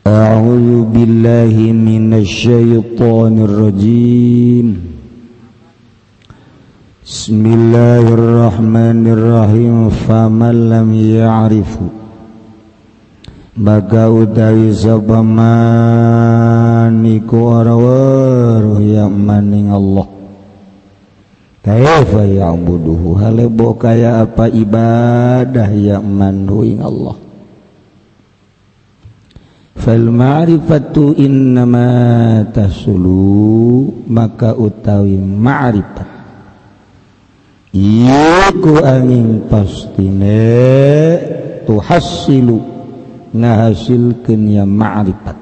A'udzu billahi minasyaitonir rajim. Bismillahirrahmanirrahim. Faman lam ya'rifu maka utawi sapaman iku ora weruh ya maning Allah. Kaifa ya'buduhu halebo kaya apa ibadah ya manhu ing Allah. Fal ma'rifatu innama tasulu maka utawi ma'rifat iku angin pastine tuhassilu ngahasilkeun ya ma'rifat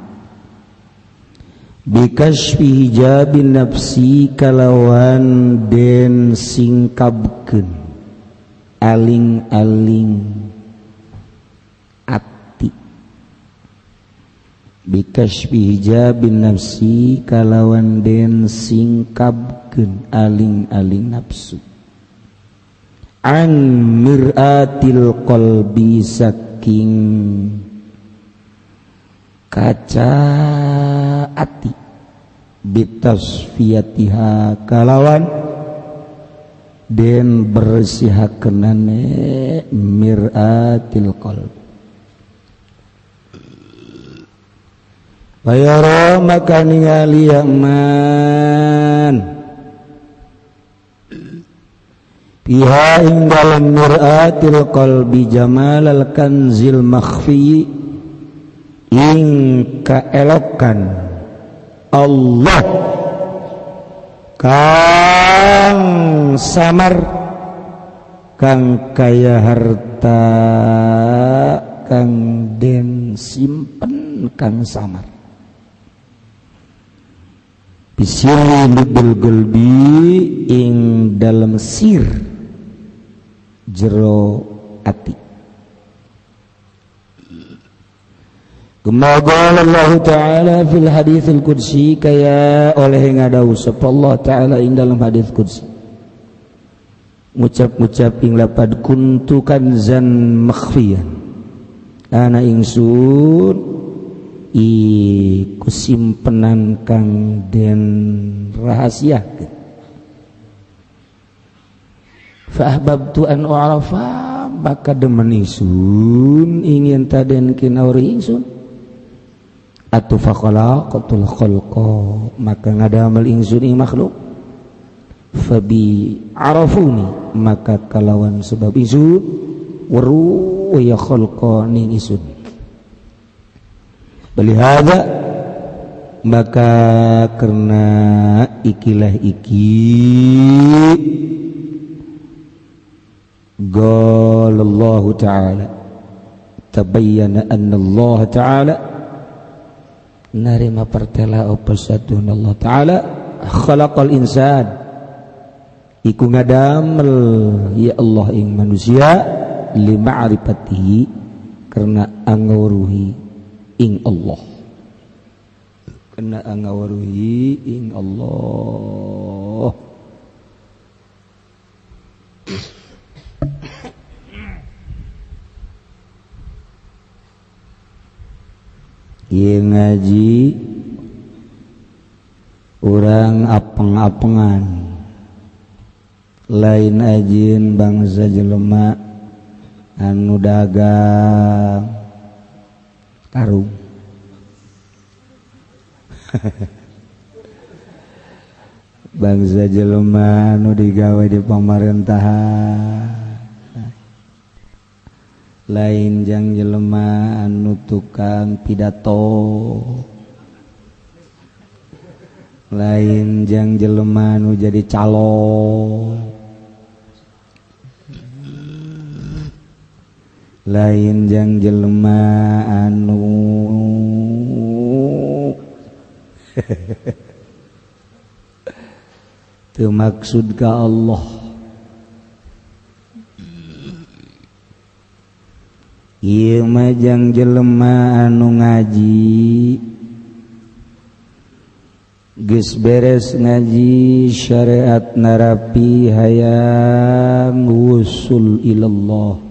bikasfi hijabin nafsi kalawan den singkabkeun aling-aling bikasfi hijabin nafsi kalawan den singkabkeun aling-aling nafsu an mir'atil qalbi saking kaca ati bitasfiyatiha kalawan den bersihakeunane mir'atil qalbi. Bayara maka ningali yaman piha ing dalam mir'atil qalbi jamalal kanzil makhfi ing kaelokan Allah kang samar kang kaya harta kang den simpen kang samar bisiri nubul gulbi ing dalam sir jero ati. Kama qala Allah Ta'ala fil haditsil qudsi kaya oleh ngadau sapa Allah Ta'ala ing dalam hadits qudsi ngucap-ngucap ing lapad kuntu kanzan makhfiyan ana ingsun iku simpenan kang den rahasiakeun fa ahbabtu an u'rafa maka demen ingsun ingin taden kinauri ingsun atu faqalaqatul khalqa maka ngadamel ingsun ing makhluk fabi arafuni maka kalawan sebab ingsun weruh ya khalqa ning ingsun. Belihada maka karena ikilah iki qala Allah Ta'ala tabayyana anna Allah Ta'ala narima pertela opasatun Allah Ta'ala khalaqal insan iku ngadamel ya Allah ing manusia li ma'rifatihi karena angauruhi ing Allah kena angawaruhi ing Allah. Ieu ngaji urang apeng-apengan lain ajin bangsa jelema anu dagang karung bangsa jelema anu digawe di pamerintahan lain jang jelema anu tukang pidato lain jang jelema anu jadi calon lain jang jelema anu teu maksud ka Allah ieu mah jang jelema anu ngaji geus beres ngaji syariat narapi hayang wusul ilallah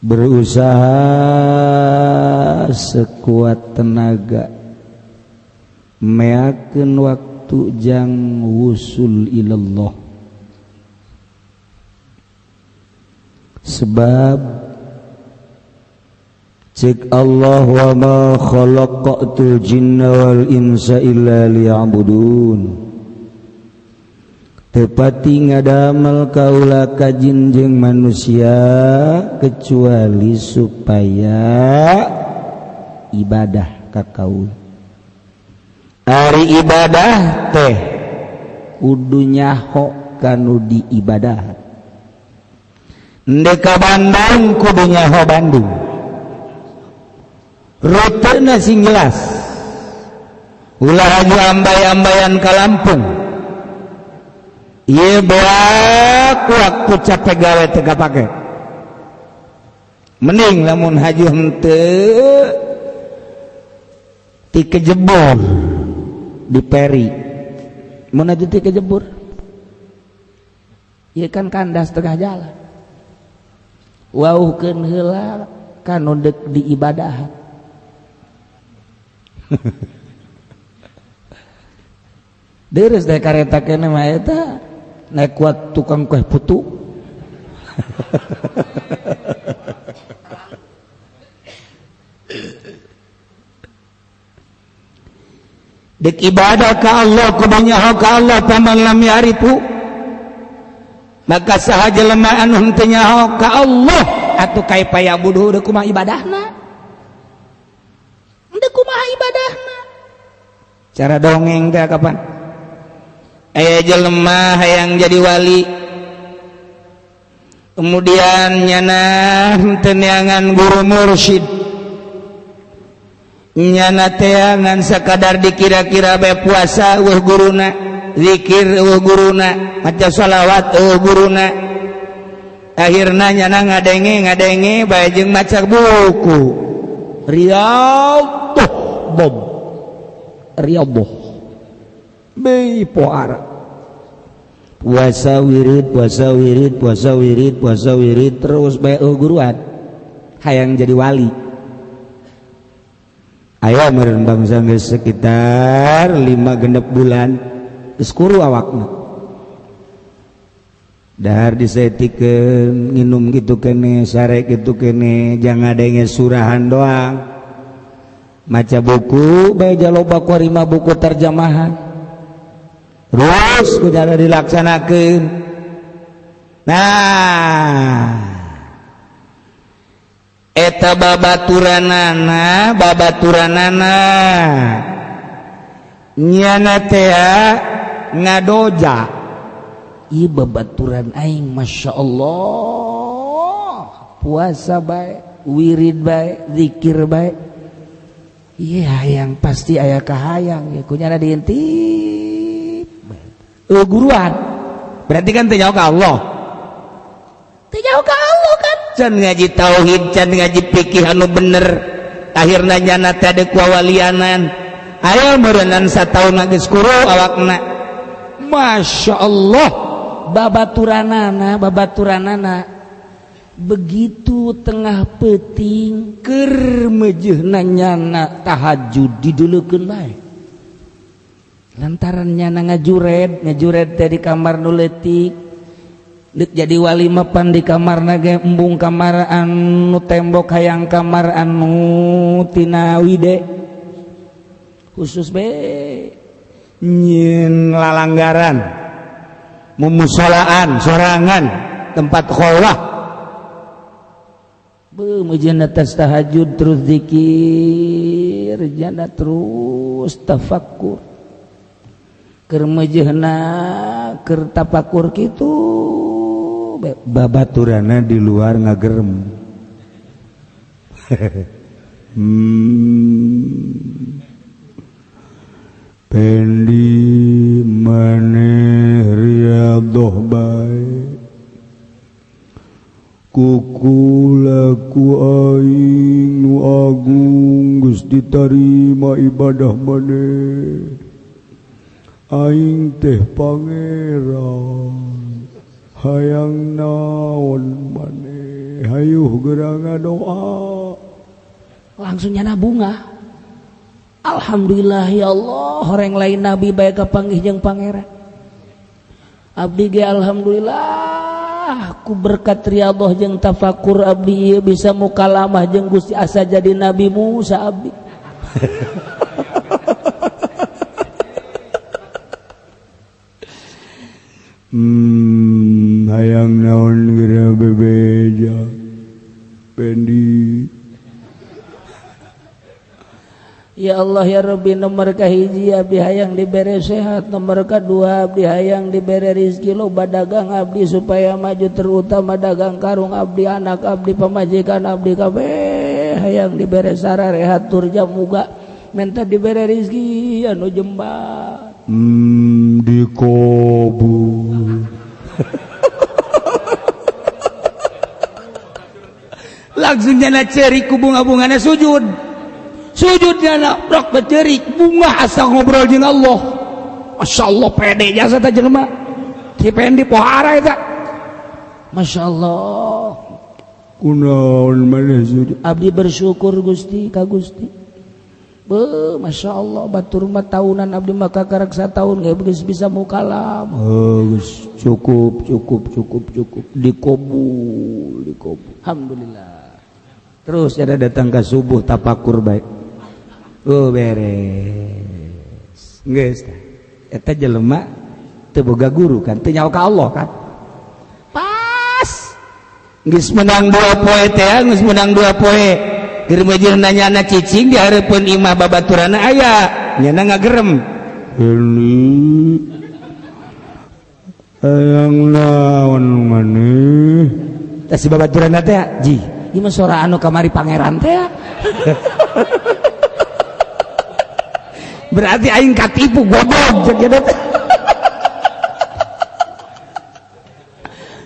berusaha sekuat tenaga meakeun waktu jang wusul ilallah sebab cek Allah wa ma khalaqatul jinna wal insa illa liya'budun tepati ngadamel kaula ka jin jeung manusia kecuali supaya ibadah ka kaul. Ari ibadah teh kudu nyaho kanu di ibadah. Endek ka Bandung kudu nyaho Bandung. Rutena sing jelas. Ulah aju ambay-ambayan ka Lampung. Ieu beak waktu capek gawe teu kapake. Mending lamun haji henteu ti kejebur di peri. Mun aju ti kejebur. Ieu kan kandas tengah jalan. Wauhkeun heula kanu deuk di ibadah. Deres da kareta kene mah eta naik kuat tukang kue putu. Dek ibadah ka Allah kudu nyaho ka Allah paman lam yarifu maka saha jelema anu henteu nyaho ka Allah atuh kaifa yabudu deuk kumaha ibadahna deuk kumaha ibadahna cara dongeng teh kapan aya jelema hayang jadi wali kemudian nyana henteu neangan guru mursyid nyana teangan sakadar dikira-kira bae puasa eueuh guruna zikir eueuh guruna maca shalawat eueuh guruna akhirna nyana ngadenge bae jeung maca buku riyadhah bob riyadhah bae poara puasa wirid terus bae eueuh guruan hayang jadi wali. Aya meureun bangsa geus sekitar 5-6 bulan geus kuru awakna. Dahar disetikeun nginum kitu kene, sare kitu kene, jang ngadenge surahan doang. Maca buku bae jaloba ku 5 buku terjemahan. Terus kudu dilaksanakeun. Nah, eta babaturanana nyana teh ngadoja ieu babaturan aing masyaallah puasa bae wirid bae zikir bae ieu hayang pasti aya kahayang ya kunyana diintip guruan berarti kan teu nyaho ka Allah kan can ngaji tauhid can ngaji fikih anu bener akhirna nyana teh deuk wawalianan aya meureunnan sataun geus kuru awakna masyaallah babaturanana begitu tengah peuting keur meujeuna nyana tahajud diduleukeun bae lantaran nyana ngajured teh di kamar nu leutik dek jadi wali mapan di kamar nage embung kamar anu tembok hayang kamar anu tina wide khusus be nyin lalanggaran mumusolaan sorangan tempat kholwah beumeujeun atas tahajud terus zikir jana terus tafakkur keur meujeuna keur tafakur kitu babaturana di luar ngagerem pendi maneh riyadhah bae kukulaku aing nu agung geus ditarima ibadah maneh aing teh pangeran hayang naon maneh hayu geura doa langsung nyana bunga. Alhamdulillah ya Allah, horeng lain nabi bae kapanggih jeung pangeran. Abdi ge alhamdulillah ku berkat riyadhah jeung tafakur abdi ieu bisa mukalamah jeung Gusti asa jadi Nabi Musa abdi. Hayang naon geura bebeja pendi. Ya Allah ya Rabbi, nomor kahiji abdi hayang dibere sehat, nomor kedua abdi hayang dibere rizki loba dagang abdi supaya maju, terutama dagang karung abdi, anak abdi, pamajikan abdi kabeh hayang dibere sararehat tur jamuga minta dibere rizki anu jembar dikabul. Langsung jana cerik ku bunga-bungana sujud jana rok becerik bunga asa ngobrol jeung Allah. Masya Allah pede jasa ta jelema si pendi pohara eta. Masya Allah kunaon maneh sujud abdi bersyukur Gusti ka Gusti. Masya Allah batur mah tahunan abdi mah kakarak satahun geus bisa mukalam. Geus cukup dikabul. Alhamdulillah. Terus ada datang ke subuh tapakur baik. Beres. Geus tah. Eta jelema teu boga guru kan, teu nyaho ka Allah kan. Pas. Geus menang 2 poe teh, geus menang 2 poe. Keur meujeun nanyana cicing di hareupeun imah babaturana aya, nyana ngagerem. Heli. Hayang naon maneh? Tah si babaturana teh, ji, ieu mah sora anu kamari pangeran teh. Berarti aing katipu goblok cek eta teh.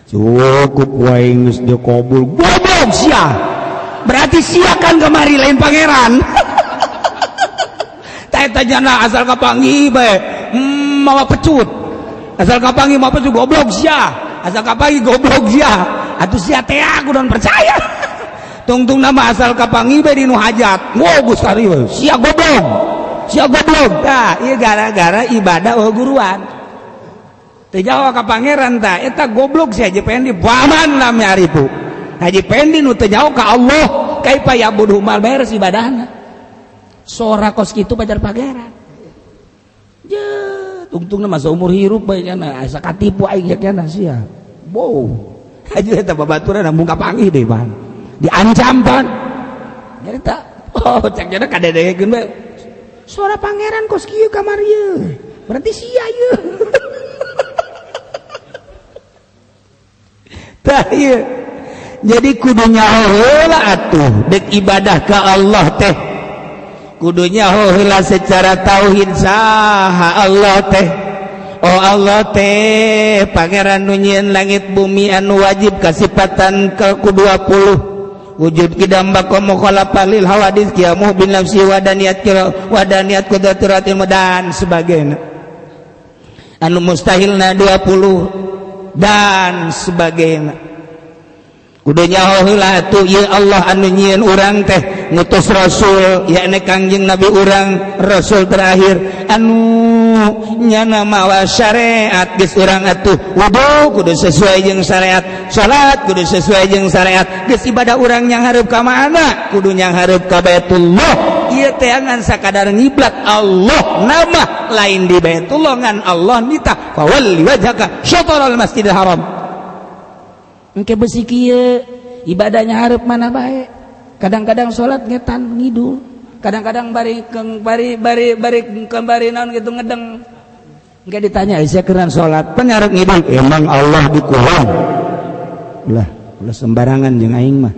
Cukup wae geus dikabul. Goblok sia. Berarti sia kan kemari lain pangeran. Tah eta jana asal kapanggih bae mawa pecut. Asal kapanggih mawa pecut goblok sia. Asal kapanggih goblok sia. Atuh sia teh aku don percaya. Tungtung nama asal kapanggih bae di nu hajat. Wo Gusti we sia goblok. Sia goblok tah ieu gara-gara ibadah guruan. Teu jawa ka pangeran tah eta goblok sia Haji Pendi paman lami aripu. Haji Pendi nu teu jawa ka Allah kaifa ya'budu mal beres ibadahna. Sora kos kitu pajar pangeran. Je tungtungna masa umur hirup bae nya asa katipu aing nya sia. Wow. Haji eta babaturan mun kapanggih deui pan. Diancam pan. Nyarita oh cek jana kadedegeun bae. Suara pangeran kos kieu kamar ieu. Berarti sia ieu. Tah ieu. Jadi kudunya heula atuh dek ibadah ka Allah teh. Kudunya heula secara tauhid saha Allah teh. Oh Allah teh pangeran nu nyieun langit bumi anu wajib kasipatan ke ku-20. Wujud kidam bakom mukhalafah lil hawadits qiyamuh bin nafsi wadaniyat qudratul dan sebagainya anu mustahilna 20 dan sebagainya kudunya heula atuh ieu Allah anu nyieun urang teh ngutus rasul yakni Kangjeng Nabi urang rasul terakhir anu nyana mawa syariat geus urang atuh wudu kudu sesuai jeung syariat, salat kudu sesuai jeung syariat, geus ibadah urang yang hareup ka mana kudu yang hareup ka Baitullah. Ieu teh ngan sakadar ngiblat Allah nama lain di Baitullah ngan Allah nita fawalli wajhaka syatral masjidil haram. Engke besi kieu ibadahnya hareup mana bae. Kadang-kadang salat ngetan ngidul, kadang-kadang bari naon gitu ngedeng. Engke ditanya sia keuran salat pan ngarep ngidul emang Allah dikulang. Ulah sembarangan jeung aing mah.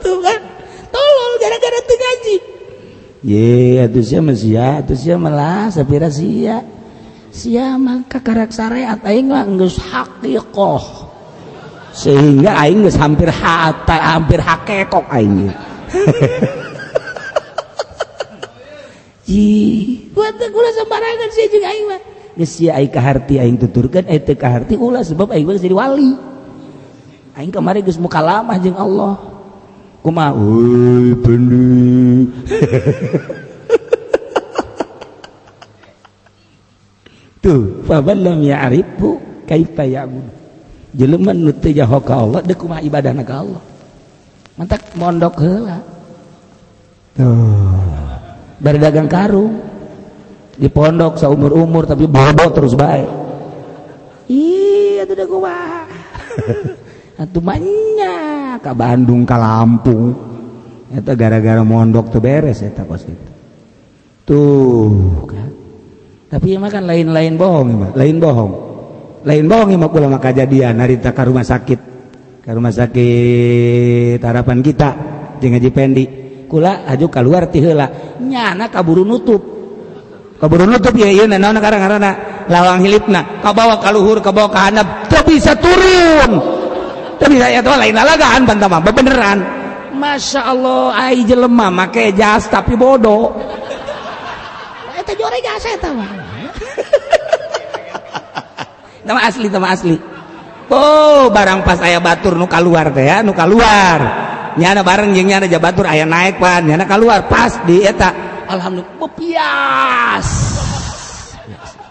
Tuh kan tolol gara-gara teu ngaji. Ye atuh sia mah sia, atuh sia melah sapira sia. Sia mah kakarak syariat aing mah geus haqiqah. Sehingga aing geus hampir hakekok aing. Buat ulah sembarangan sih jeung aing mah. Geus sia aing kaharti aing tuturkeun teu kaharti ulah sebab aing geus jadi wali. aing kamari geus mukalamah jeung Allah kumaha oi bener tuh fa lam ya'rifu kaifa ya'bud jelema nu teu nyaho ka Allah deuk kumaha ibadahna ka Allah mantak mondok heula tuh bari dagang karung di pondok saumur-umur tapi bodoh terus bae iya tuh da kumaha atuh manya ka Bandung ka Lampung eta gara-gara mondok teu beres eta kos kitu tuh kan tapi emang kan lain bohong lain bohong mah kula mah kajadian harita ka rumah sakit harapan kita jeung Haji Pendi kula aju keluar ti heula nyana kaburu nutup ya ieu naon ngaranna lawang hilipna kabawa ka luhur kabawa ka handap teu bisa turun teu bisa eta lain lalagaan bantah mah beneran Masya Allah ai jelema make jas tapi bodoh eta jore jas eta mah nama asli oh barang pas aya batur nu kaluar teh ya nu kaluar nyana bareng jeung nyana jabatur aya naik pan nyana kaluar pas di eta alhamdulillah bepias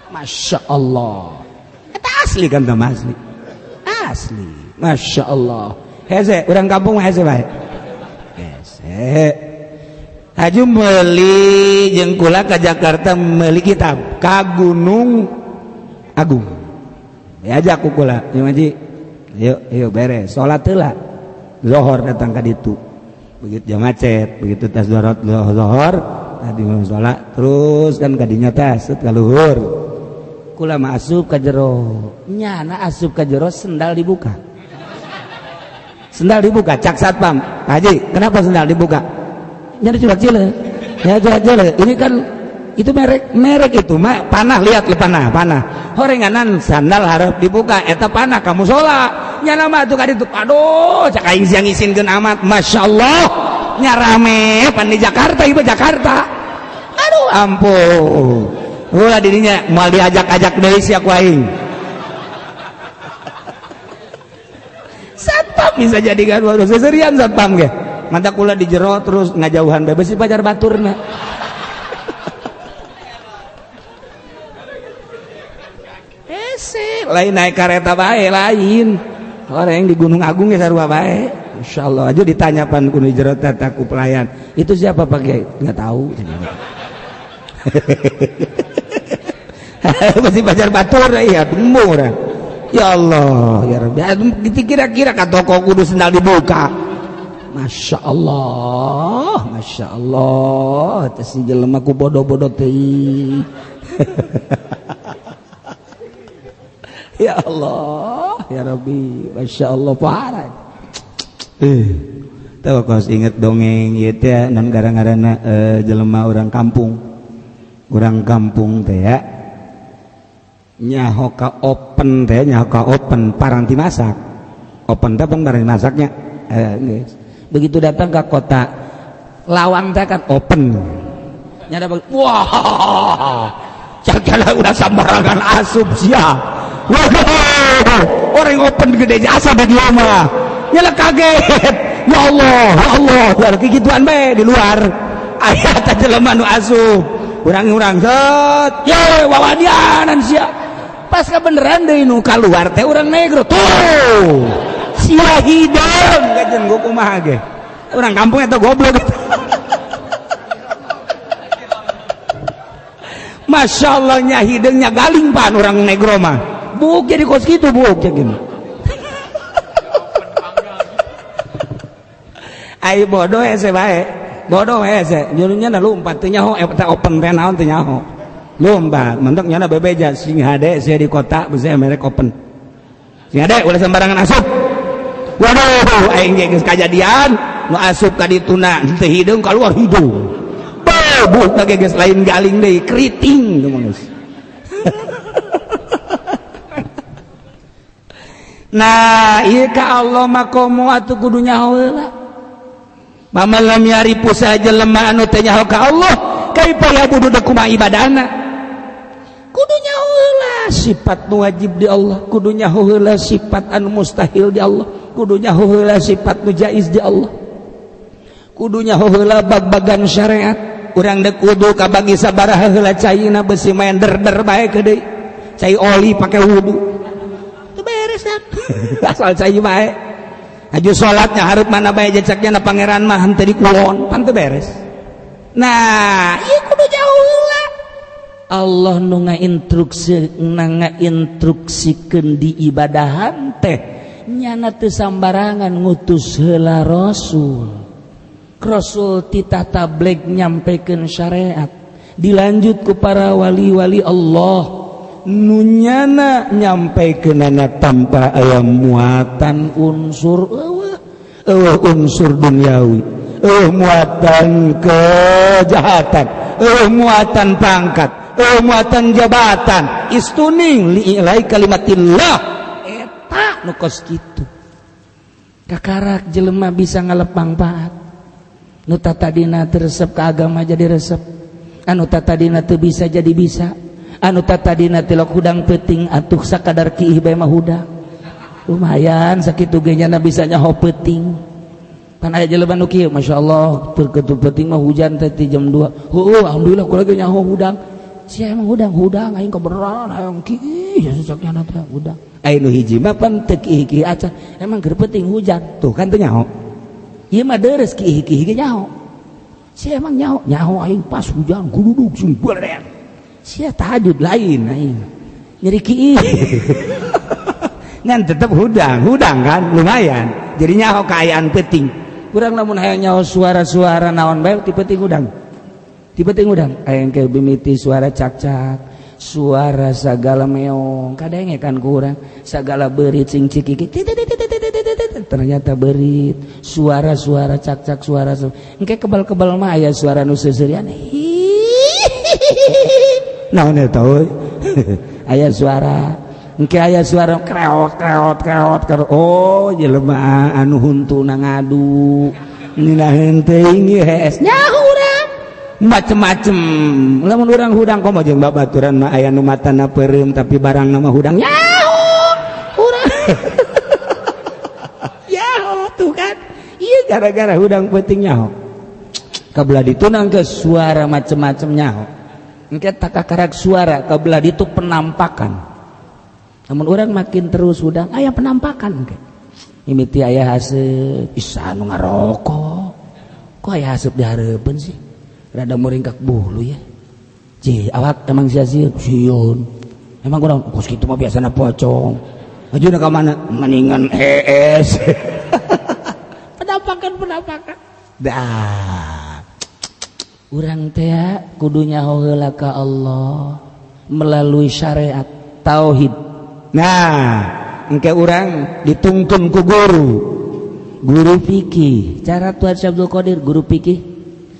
Masya Allah eta asli kan teh asli Masya Allah hese urang kampung mah hese bae hese aju meuli jeung kula ka Jakarta meuli kitab ka Gunung Agung diajak ku kula Haji yuk beres salat heula zuhur datang ka ditu begitu jam macet begitu tas zuhur tadi mau salat terus kan ka dinya tas ka luhur kula mah asup ka jero nyana asup ka jero sendal dibuka cak satpam Haji kenapa sendal dibuka nyana curhat cileun ini kan itu merek itu mah panah lihat panah horenganan sandal harap dibuka eta panah kamu sholat nyana mah tuh kaditu aduh cak aing siang isinkeun amat Masya Allah nyarame pan di Jakarta ibu Jakarta aduh ampun ulah dirinya moal diajak-ajak deui sia ku aing satpam bisa jadi garwa seserian satpam ge mantap kula di jero terus ngajauhan bebas si pacar baturna lain naik kereta bae lain orang yang di Gunung Agung ya sarua bae Masya Allah aja ditanya pan kuno jero tataku pelayan itu siapa pakai nggak tahu masih pacar batur ya tembung orang ya Allah ya Rabbi kira-kira ka toko kudu sendal dibuka Masya Allah tes jelema ku bodoh-bodoh teh ya Allah ya Rabbi Masya Allah parah tahu kos inget dongeng ieu teh non gara-garana jelema orang kampung teh ya nyaho ka open paranti masak open teh paranti masaknya guys begitu datang ke kota lawang teh kan open nyada wah cakala udah sambarangan asup sia wah orang open gede jasa di rumah nyala kaget ya Allah berarti gituan be di luar ayat jelema nu asup urang set ye wawadianan sia pas kebeneran deui nu kaluar teh urang negro tuh sia hidung gajen gua kumaha ge urang kampung eta goblok Masya Allah nya hidungnya galing pan orang negro mah buk jadi kos gitu buk jadi ai bodoh hese bae bodoh hese nyuruhnya na lumpat teu nyaho eta open teh naon teu nyaho lumpat mentok nyana bebeja sing hade sia di kota bisa merek open sing hade ulah sembarangan asup waduh aing geus kajadian nu asup ka dituna teu hidung keluar hidung buk na geus lain galing deui keriting tuh geus nah ieu ka Allah makomo atuh kudu nyaho heula Mamalam yaripu saja lemah anu teh nyaho ka Allah kaifa yabudu da kumaha ibadahna kudunya heula sifat nu wajib di Allah, kudunya heula sifat anu mustahil di Allah, kudunya heula sifat nu jaiz di Allah, kudunya heula bag-bagan syariat. Urang dek wudu kabagi sabaraha heula caina besi main der-der bae ke deui. Cai oli pake wudu. Teu beres kan. Asal cai bae. Aju salatnya hareup mana bae jecaknya na pangeran mah henteu dikulon, pan teu beres. Nah, ieu kudu jauh heula. Allah nu ngainstruksikeun di ibadahan teh nyana teu sambarangan ngutus heula rasul. Rasul titah tabligh nyampekeun syariat, dilanjut ku para wali-wali Allah nu nyana nyampekeunana tanpa aya muatan unsur unsur duniawi, muatan kejahatan, muatan pangkat, muatan jabatan, istuning li'ilai kalimatillah eta nu kos kitu. Kakarak jelema bisa ngalepang paat, nu tatadina teresep ke agama jadi resep, anu tatadina teu bisa jadi bisa, anu tatadina tilok hudang peuting atuh sakadar kiih bae mah hudang lumayan sakitu ge nya bisa nyaho peuting. Kan aya jelema nu kieu masyaallah teu ketu peuting mah hujan teh ti jam 2. Heueuh alhamdulillah kula ge nyaho hudang. Sia emang hudang aing kebenaran hayang kiih sesaknya teh hudang. Aya nu hiji mah pan teu kiih-kiih acan emang keur peuting hujan tuh kan teu nyaho. Ieu mah deres kiih-kiih ge nyaho. Sia emang nyaho aing pas hujan gududuk sing beurean. Sia tahajud lain aing. Nyeri kiih. Ngan tetep hudang kan lumayan. Jadi nyaho kaayaan peuting. Urang lamun hayang nyaho suara-suara naon bae ti peuting hudang. Ti peuting hudang aya engke bimiti suara cak-cak, suara sagala meong. Kadenge kan ku urang sagala beurit sing cikiki. Ternyata berit suara-suara cak-cak suara engke kebal-kebal mah aya suara nu seuseurean naon eta we aya suara engke aya suara kreot oh jelema anu huntuna ngadu ninaheun teuing hees nyaho urang macem-macem lamun urang hudang komo jeung babaturan mah aya nu matana peureum tapi barangna mah hudang nyaho urang tuh kan iya gara-gara hudang peuting nyaho kabelah ditunang ke suara macem-macem nyaho engke takakarak suara kabelah ditu penampakan. Namun orang makin terus hudang aya penampakan engke mimiti aya haseup bisa nu ngarokok kok aya haseup di hareupeun sih rada muringkak bulu ya ji awak emang sia-sia sieun emang urang kos kitu mah biasana pocong ajuna ka mana mendingan hees penampakan dah urang teh kudunya heula ka Allah melalui syariat tauhid. Nah engke urang dituntun ku guru fikih cara Tuan Abdul Qadir guru fikih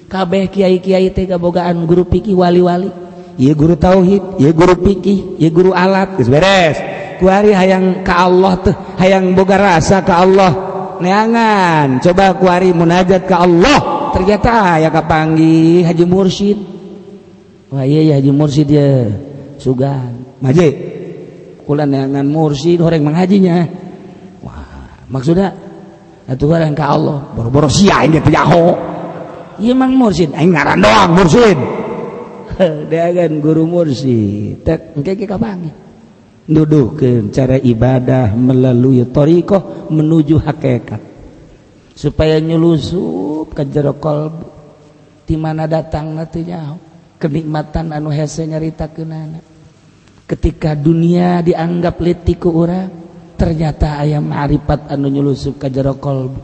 kabeh kiai-kiai teh kabogaan guru fikih wali-wali ieu guru tauhid ieu guru fikih ieu guru alat geus beres ku ari hayang ka Allah teh hayang boga rasa ka Allah neangan coba kuari munajat ke Allah ternyata ya kapanggih Haji Mursyid. Wah iya ya Haji Mursyid ya sugan maje kula neangan mursyid horeng manghajinya. Wah maksudnya atuh orang ka Allah boro-boro sia aing teh nyaho ieu mang mursyid aing ngaran doang mursyid deagan guru mursyid tek engke ge kapanggih nuduhkeun cara ibadah melalui thariqah menuju hakikat supaya nyulusup ka jero qalbu ti mana datangna teu nyaho kenikmatan anu hese nyaritakeunana ketika dunia dianggap letih ku urang ternyata aya ma'rifat anu nyulusup ka jero qalbu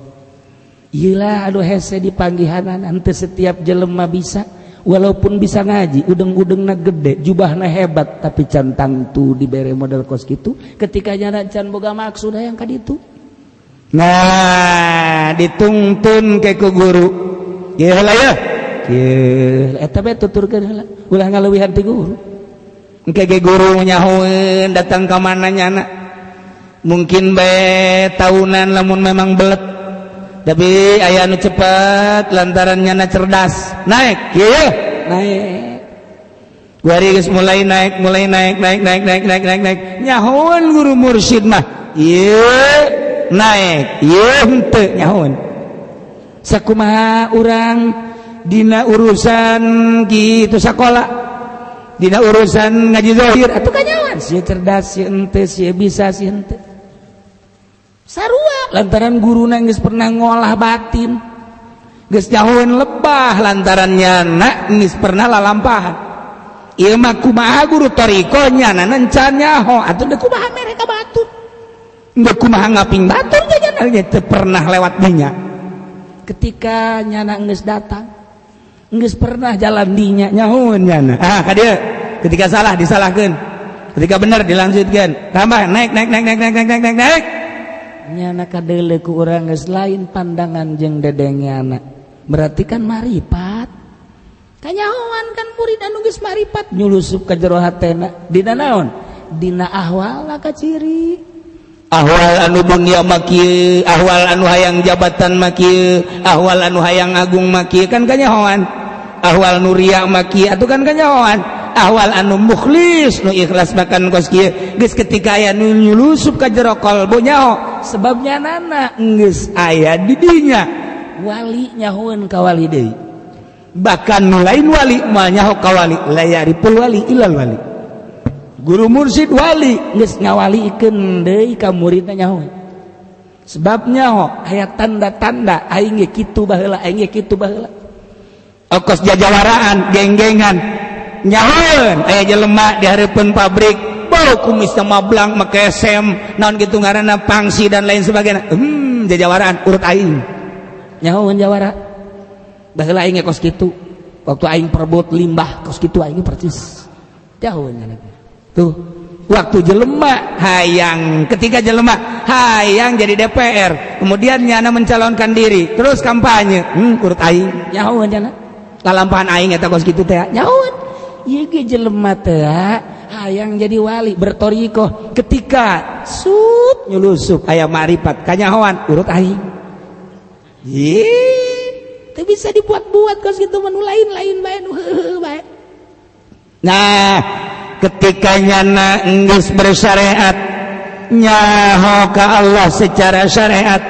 ieu lah anu hese dipanggihanan henteu setiap jelema bisa. Walaupun bisa ngaji, udeng-udengna gede, jubahna hebat, tapi can tangtu dibere model kos gitu. Ketika nyana can boga maksud yang kaditu. Nah, dituntun ke ku guru. Kieu heula ya. Kieu eta bae tuturkeun heula. Ulah ngalewihan ti guru. Engke ge guru nyahoeun datang ka mana nyana. Mungkin bae tahunan lamun memang belet. Tapi aya anu cepat lantaran nyana cerdas naik kieu naik Geus mulai naik nyahoan guru mursyid mah ieu naik ieu henteu nyahoan sakumaha urang dina urusan kitu sakola dina urusan ngaji zahir atuh kanyawan sia cerdas sia henteu sia bisa sia henteu sarua lantaran guruna geus pernah ngolah batin geus nyahoan lebah lantaran nyana geus pernah lalampahan. Ieu mah kumaha guru toriko nyana encan nyaho atuh deuk kumaha mere ka batur deuk kumaha ngaping batur jajanna teu pernah lewat dinya ketika nyana geus datang geus pernah jalan dinya nyahoan nyana ka dieu ketika salah disalahkeun ketika bener dilanjutkeun tambah naik nyana kadeuleu ku urang geus lain pandangan jeung dedengnyana berarti kan maripat kanyahoan kan murid anu geus maripat nyulusup ka jero hatena dina naon dina ahwal ka ciri ahwal anu dunya mah kieu ahwal anu hayang jabatan mah kieu ahwal anu hayang agung mah kieu kan kanyahoan ahwal nu ria mah kieu atuh kan kanyahoan ahwal anu mukhlis nu ikhlas makan kos kieu geus ketika aya nu nyulusup ka jero qalbu nyaho sebabnya nana geus aya di dinya wali nyahoan ka wali deui bahkan lain wali moal nyaho ka wali la yaripul wali ilal wali guru mursyid wali geus ngawalikeun deui ka muridna nyaho sebab nyaho aya tanda-tanda aing ge kitu baheula aing ge kitu baheula okos jajawaraan geng-gengan nyahoeun aya jelema di hareupeun pabrik bau kumisna mablang make sem naon kitu ngaranna pangsi dan lain sebagainya jajawaraan urut aing nyahoeun jawara baheula aing kos kitu waktu aing perebut limbah kos kitu aing percis jauh nya tuh waktu jelema hayang ketika jelema hayang jadi DPR kemudian nyana mencalonkan diri terus kampanye urut aing nyahoeun nya lalampahan aing eta kos kitu teh nyahoeun ieu ge jelema teh hayang jadi wali bertorikoh ketika nyulusup aya marifat kanyahoan urut aing itu bisa dibuat-buat kos gitu menu lain bae. Nah, ketika nyana geus bersyariat nyaho ka Allah secara syariat,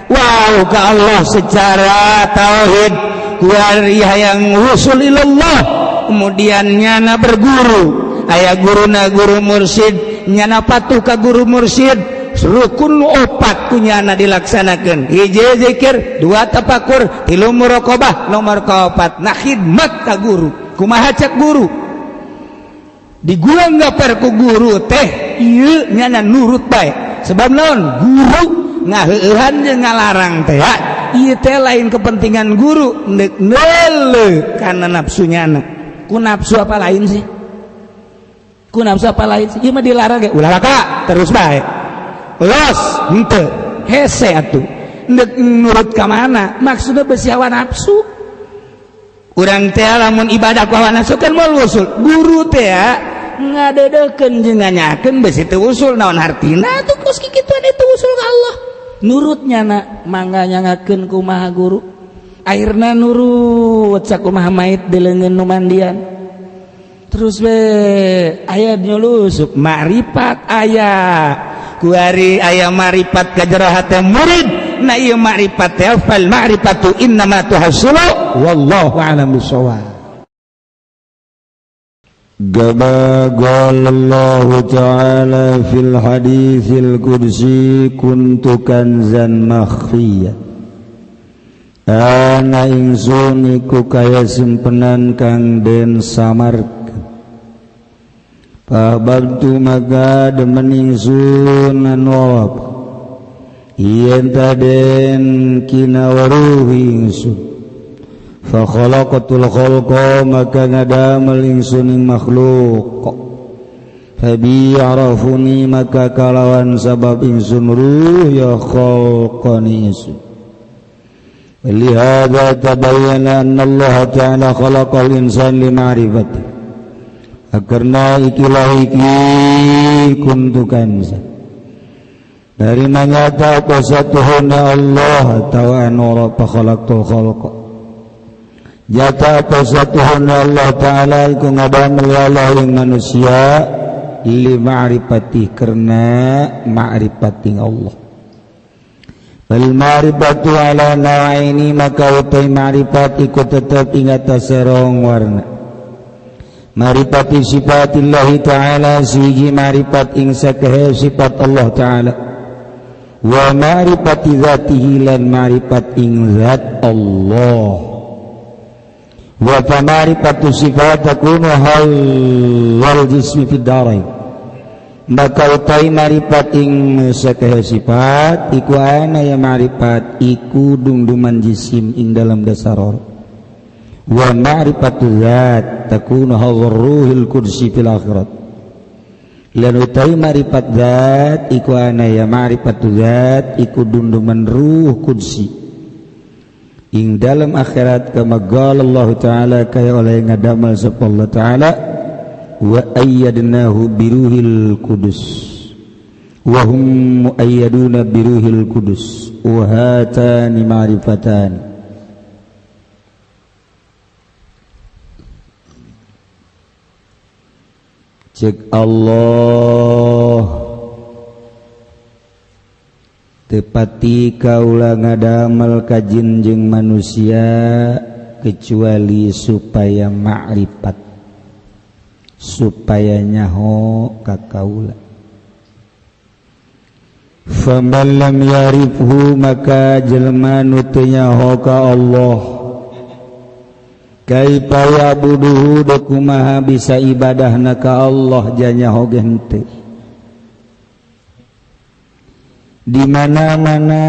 wow ka Allah secara tauhid, kuari hayang usul ilallah, kemudian nyana berguru, aya guruna guru mursyid, nyana patuh ka guru mursyid. Rukun opat kunyana dilaksanakan hiji zikir dua tafakur tilu muraqabah nomor kaopat nah khidmat ka guru kumaha cek guru digulang gaper ku guru teh ieu nyana nurut bae sebab naon guru ngaheuhan jeung ngalarang teh ieu teh lain kepentingan guru neuk neuleuh kana nafsunyana ku nafsu apa lain sih ku nafsu apa lain sih ieu mah dilarang ge ulah ka terus bae los henteu hese atuh nurut ka mana maksudna besi hawa nafsu urang teh lamun ibadah ku hawa nafsu kan moal usul guru teh ngadeudekeun jeung nganyakeun besi teu usul naon hartina atuh kos kikituan itu usul ka Allah nurutnya na mangga nyangakeun kumaha guru akhirna nurut sakumaha mait dileungeun nu mandian terus we aya nyulusup makrifat aya kuari aya marifat ka jero hate murid na ieu marifat teh fal ma'rifatu innama tuhasulu wallahu a'lam bissawab kama qala Allah ta'ala fil haditsil qudsi kuntu kanzan makhfiyya ana ingsun iku kaya simpenan kang den samarkeun Pahabtu maka demen ingsun anu yen taden kina waruhi ingsun fa khalaqatul khalqa maka ngadamel ingsun ing makhluk fa bi arafuni maka kalawan sabab ingsun ruh ya khalqani ingsun lihada tabayyana anna Allah ta'ala khalaqal insan li ma'rifati akarna ikilah iki kuntu kanza dari manyata kesatuhuna Allah ta'ala nura pakhalaqtul khalqa jata pasatuhun Allah Ta'ala iku ngadamel Allah yang manusia li ma'rifati karena ma'rifating Allah. Wal ma'rifatu ala nawaini maka utai ma'rifat iku tetap ingat serong warna. Ma'rifati sifatillahi ta'ala siji ma'rifat ing sakehe sifat Allah Ta'ala. Wa ma'rifati zatihi lan ma'rifat ing zat Allah. Wa ma'rifatu sifat takunu hal wal jismi fid darain. Maka utai ma'rifat ing sakehe sifat iku ana ya ma'rifat iku dungduman jisim ing dalam dasar. Wa ma'rifatu zat takunu hal ruhil qudsi fil akhirat. Lan utai ma'rifat zat iku ana ya ma'rifatu zat iku dungduman ruh qudsi ing dalam akhirat kama qala Allah Ta'ala kaya oleh ngadamal sapa Allah Ta'ala wa ayyadnahu biruhil qudus wa hum muayyaduna biruhil qudus wa hatani ma'rifatan. Cek Allah tepati kaula ngadamal kajin jeung manusia kecuali supaya ma'rifat supaya nyaho ka kaula. Faman lam yarifhu maka jelma nu teu nyaho ka Allah kaifa yabuduhu da kumaha bisa ibadahna ka Allah janyaho ge henteu. Di mana-mana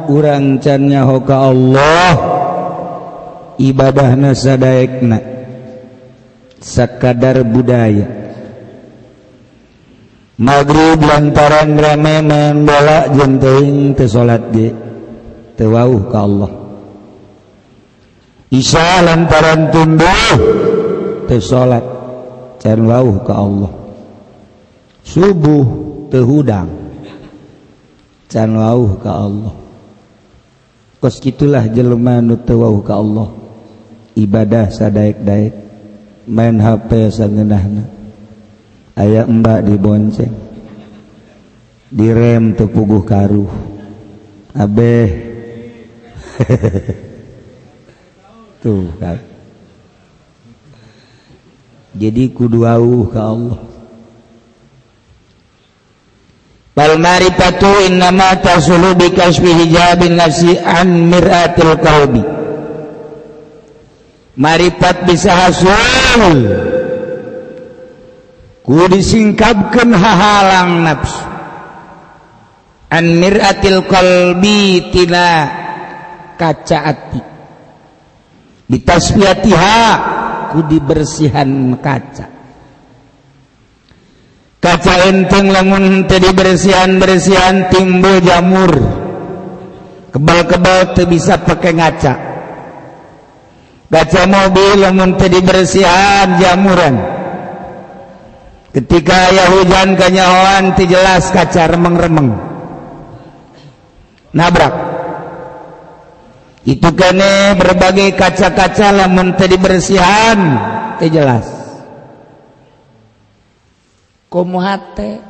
urang can nyaho ka Allah ibadahna sadaekna sakadar budaya. Maghrib lantaran rame main bola jeung teuing teu salat ge teu wauh ka Allah. Isya lantaran tunduh teu salat can wauh ka Allah. Subuh teu hudang can wauh ka Allah. Kos kitulah jelema nu teu wauh ka Allah ibadah sadaek-daek main HP sangeunahna aya mbak dibonceng direm teu puguh karuh abeh tuh kan. Jadi kudu wauh ka Allah. Bal ma'rifatu innama tasulu bi kasfi hijabin nafsi an mir'atil qalbi. Ma'rifat bisa hasul ku disingkapkeun hahalang nafsu an mir'atil qalbi tina kaca ati bitasfiyatiha ku dibersihan kaca. Kaca enteng lamun teu dibersihan timbul jamur kebal-kebal teu bisa pake ngaca. Kaca mobil lamun teu dibersihan jamuran ketika aya hujan kanyahoan teu jelas kaca remeng-remeng nabrak. Itu kene berbagai kaca-kaca lamun teu dibersihan teu jelas. Kumaha teh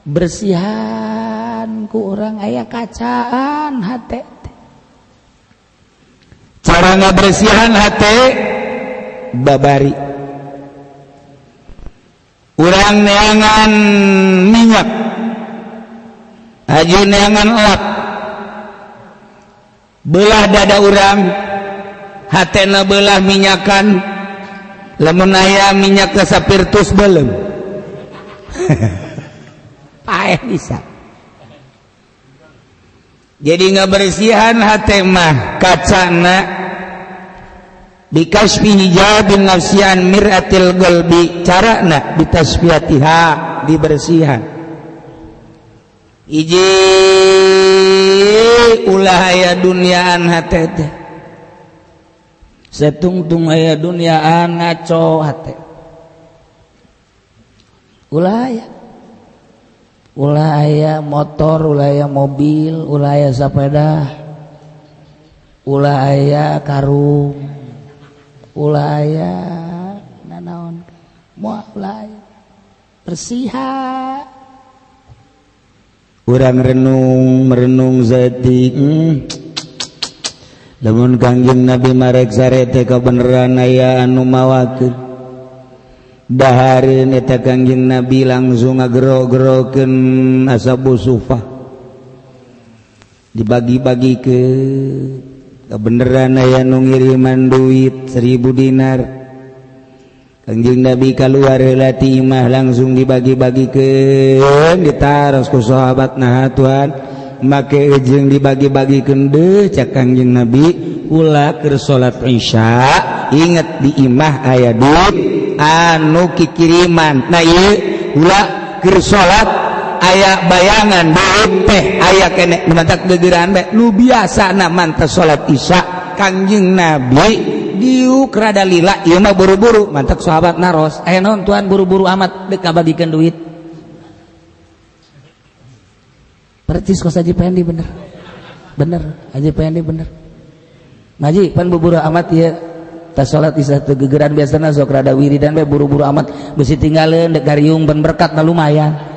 bersihan ku urang aya kacaan hate. Cara ngabersihan hate babari. Urang neangan minyak. Aju neangan elak. Belah dada urang hatena belah minyakan lamun aya minyak kasapirtus beuleum. Paeh bisa. Jadi ngabersihan hate mah kacana bikasfi hijabin nafsian mir'atil qalbi carana bitasfiyatiha dibersihan. Iji ulah aya dunyaan hate teh. Setungtung aya dunyaan ngaco hate. Ulah aya motor, ulah aya mobil, ulah aya sepeda. ulah aya karung ulah aya nanaon moal ulah aya bersiha urang renung merenung zati lamun Kangjeng Nabi marek sarete kabeneran aya anu mawakeun dahareun eta Kangjeng Nabi langsung ngagero-gerokeun ashabu sufah dibagi-bagi ke kebeneran aya nu ngiriman duit 1000 dinar Kangjeng Nabi kaluar heula ti imah langsung dibagi-bagikeun ditaros ku sahabat nah Tuhan make jeung dibagi-bagikeun deui cak Kangjeng Nabi ulah keur salat Isya inget di imah aya duit anu kikiriman nah ieu ulah keur salat aya bayangan duit teh aya kene mantak gegeran bae nu biasana mantep salat Isya Kangjeng Nabi diuk rada lila ieu mah buru-buru mantak sahabat naros aya naon tuan buru-buru amat deuk ngabagikeun duit percis kos Haji Pendi bener Haji Pendi bener ngaji pan buru-buru amat ieu tas salat Isya teu gegeran biasana sok rada wiridan bae buru-buru amat beusi tinggaleun deuk gariung ban berkat na lumayan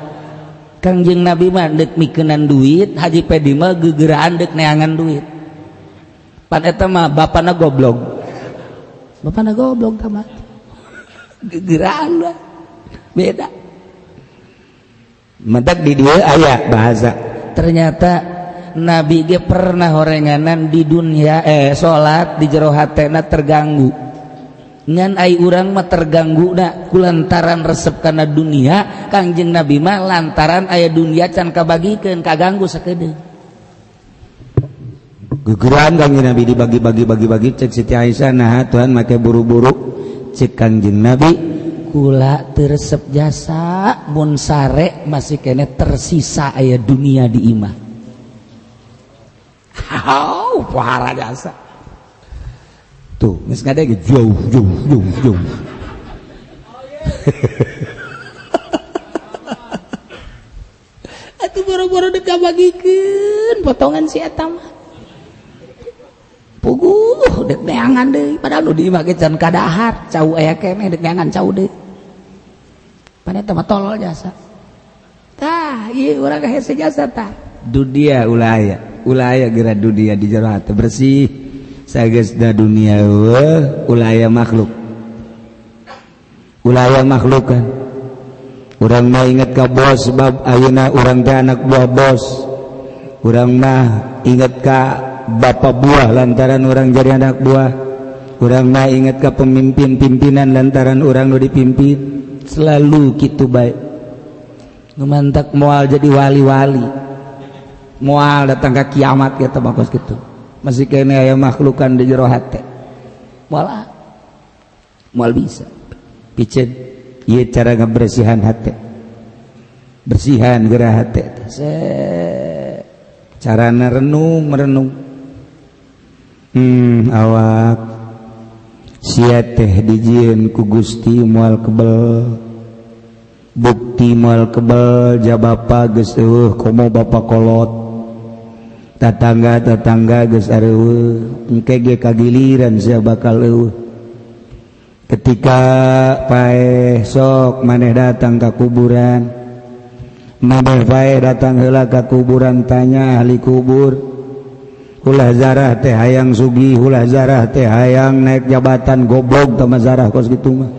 Kangjeng Nabi mah deuk mikeunan duit Haji Pendi mah gegeraan deuk neangan duit pan eta mah bapana goblok tamat gegeraan lah beda mentak di dieu aya bahasa ternyata Nabi ge pernah horenganan di dunia salat di jero hatena terganggu ngan ai urang mah terganggu na kulantaran resep kana dunia Kangjeng Nabi mah lantaran aya dunia can kabagikeun kaganggu sakedeung gegeran Kangjeng Nabi dibagi-bagi cek Siti Aisyah nah Tuhan make buru-buru cek Kangjeng Nabi kula teu resep jasa mun sare masih kene tersisa aya dunia di imah pohara jasa tuh geus ngadege jauh atuh boro-boro deuk kabagikeun potongan si eta mah puguh deuk neangan deui padahal nu di imah ge can kadahar cau aya keneh deuk neangan cau deui pan eta mah tolol jasa tah ieu urang kahese jasa tah dunia ulah aya geura dunia di jero hate bersih sageusna dunia ulah aya makhluk kan urang mah inget ka bos sebab ayeuna urang teh anak buah bos urang mah inget ka bapak buah lantaran orang jadi anak buah urang mah inget ka pemimpin-pimpinan lantaran orang nu dipimpin selalu kitu bae nu mantak moal jadi wali-wali moal datang ka kiamat kita bakos kitu masih kene aya makhlukan di jero hate moal bisa piceun ieu cara ngabersihan hate bersihan geura hate carana merenung awak sia teh dijieun ku Gusti moal kebel bukti moal kebel jabapa geus eueuh komo bapa kolot tatangga geus areueuh engke ge kagiliran sia bakal eueuh ketika paeh sok maneh datang ka kuburan maneh paeh datang heula ka kuburan tanya ahli kubur ulah zarah teh hayang sugih ulah zarah teh hayang naik jabatan goblok tama zarah kos kitu mah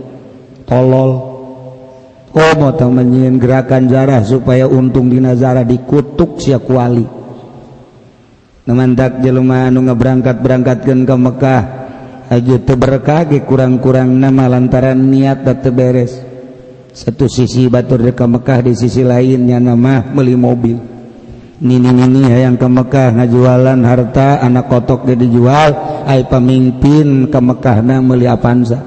tolol komo tah menyieun gerakan zarah supaya untung dina zarah dikutuk sia kuali namantak jelema anu ngaberangkat-berangkatkeun ka Mekah aja teu berkah ge kurang-kurangna mah lantaran niat teu beres satu sisi batur ka Mekah di sisi lainnya nama meuli mobil nini hayang ke Mekah ngajualan harta anak kotok dia dijual ai pamimpin ke Mekahna meuli Avanza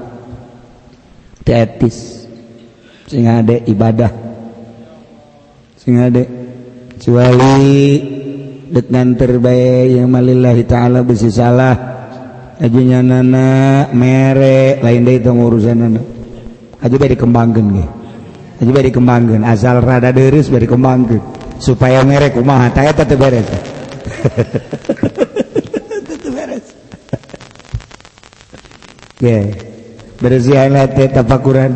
teu etis sing ade ibadah sing ade kecuali dek nganter bae yang malillahi ta'ala besi salah ajunya nana mere lain deui tong urusanana aju bae dikembangkeun ge aju bae dikembangkeun asal rada deureus bae dikembangkeun supaya merek kumaha tah eta teu beres teu beres. Oke, bersihan teh tafakuran.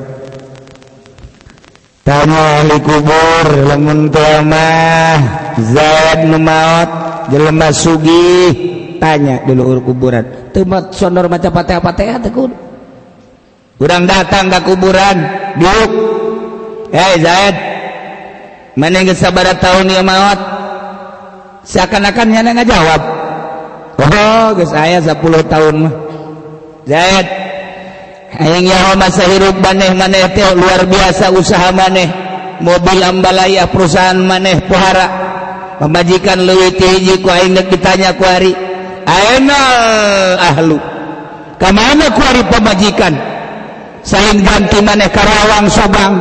Tanya ahli kubur lamun teu mah zat nu maot jelema sugih tanya di luhur kuburan. Teu mah sondor maca Fatihah teh kudu. Urang datang ka kuburan, diuk. Hei Zaid, mana geus sabaraha taun ieu maot? Seakan-akan nyana ngajawab. Oh, geus aya 10 tahun mah. Zaid, hayang nyaho masa hirup maneh teh luar biasa usaha maneh. Mobil ambalaya perusahaan maneh pohara. Pamajikan leuwih ti hiji ku aing deuk ditanya ku ari. Ainal ahlu. Ka mana ku ari pamajikan? Saling ganti maneh Karawang Subang.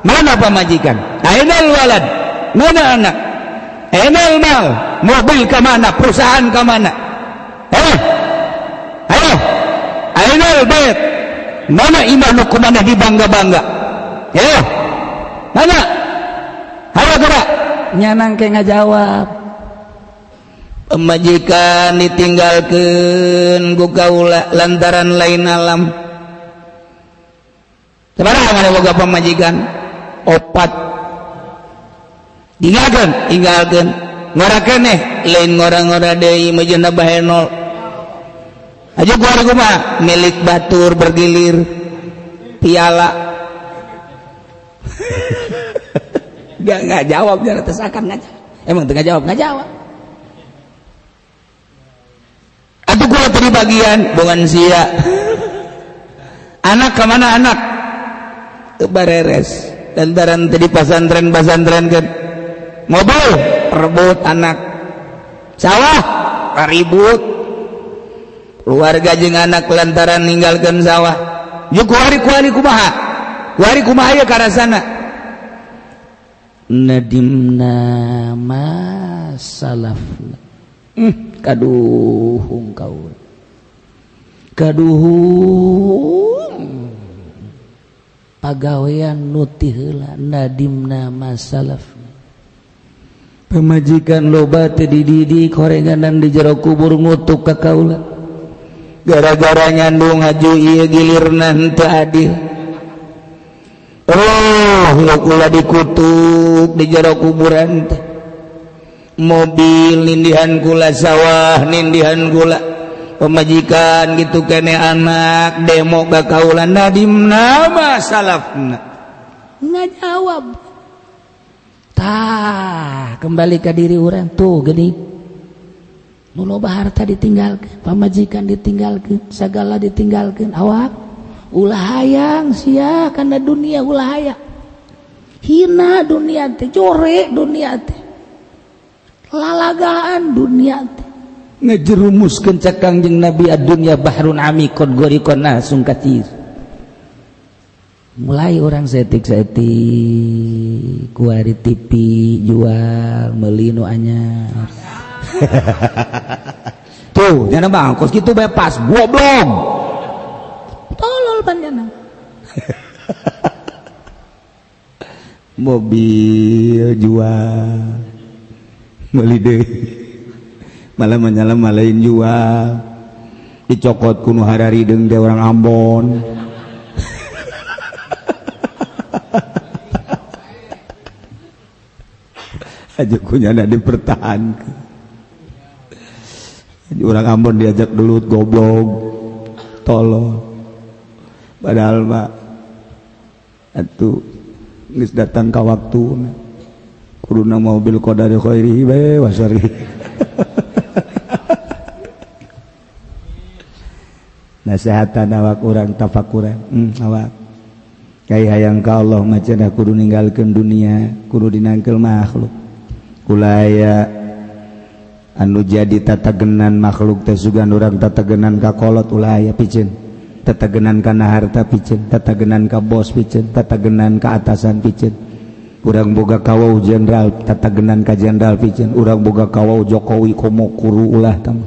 Mana pamajikan? Ainal walad. Mana anak? Ainal mal. Mobil ka mana? Perusahaan ka mana? Ayo. Ainal bait. Mana iman nu kumaneh dibangga-bangga? Ya. Mana? Hayo gerak. Nyanang ke ngajawab. Pemajikan ditinggalkeun ku kaula lantaran lain alam. Sabaraha mana boga pamajikan? 4. Tinggalkeun. Ngora keneh lain ngora-ngora deui mejeunna bahenol. Aja gua kumaha milik batur bergilir piala. Enggak jawab jangan tesakan ngajawab. Emang teu ngajawab. Atuh gua tadi bagian bongan sia. Anak ka mana anak? Bareres. Lantaran tadi pasantren kan. Mobil rebut anak. Sawah ribut. Keluarga jeung anak lantaran ninggalkeun sawah. Yu kuari kumaha? Kuari kumaha ya karasana? Nadimna masalafna. Kaduhung kaul. Kaduhung. Pagawean nuti heula nadimna masalafna. Pamajikan loba teu dididik horenganan di jero kubur ngutuk ka kaula. Gara-gara nyandung haju ieu gilirna henteu adil. Kula dikutuk di jero kuburan teh. Mobil nindihan kula, sawah nindihan kula. Pemajikan gitu kene anak demo ka kaula nadimna masalafna. Ngajawab. Tah, kembali ke diri urang tuh geuning. Nu loba harta ditinggalkeun, pamajikan ditinggalkeun, sagala ditinggalkeun, awak ulah hayang sia kana dunia ulah hayang. Hina dunia teh, core dunia teh. Lalagaan dunia teh. Ngejerumuskeun cak Kangjeng Nabi ad-dunya bahrun amikun gorikon nasung katir. Mulai orang setik-setik kuari TV jual meuli nu anyar. Tuh, jangan bang, kos gitu bebas, goblok. Tolol panjana. Mobil jual, meuli deui. Malah menyala malain jual. Dicokot kuno harari deung teh orang Ambon. Aja kunyana dipertahankan. Orang Ambon diajak dulu goblok, tolol. Padahal mah atuh geus datang ka waktuna. Kuduna mobil qadari khairi bae wasari. Nasihatan awak urang tafakuran. Awak kai hayang ka Allah macana kudu ninggalkeun dunia, kudu dinangkel makhluk. Kulaya anu jadi tatagenan makhluk teh sugan urang tatagenan ka kolot ulah aya pikeun, tatagenan kana harta pikeun, tatagenan ka bos pikeun, tatagenan ka atasan pikeun. Urang boga kawau jenderal, tatagenan ka jenderal pikeun. Urang boga kawau Jokowi komo kuru ulah tam.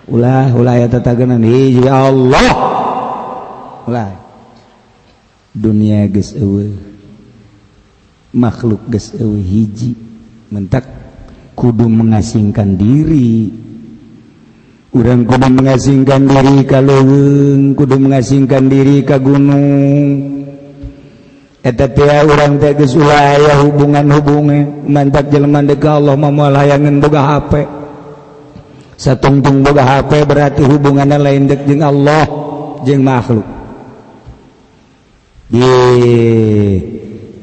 Ulah aya tatagenan hiji Allah. Ulah. Dunia geus eueuh. Makhluk geus eueuh hiji. Mentak kudu mengasingkan diri urang kudu mengasingkan diri ka leuweung, kudu mengasingkan diri ka gunung. Eta teh urang teh geus ulah aya hubungan-hubungan mantak jelema deuk ka Allah mah moal hayangeun boga HP. Satungtung boga HP berarti hubunganna lain deuk jeung Allah jeung makhluk.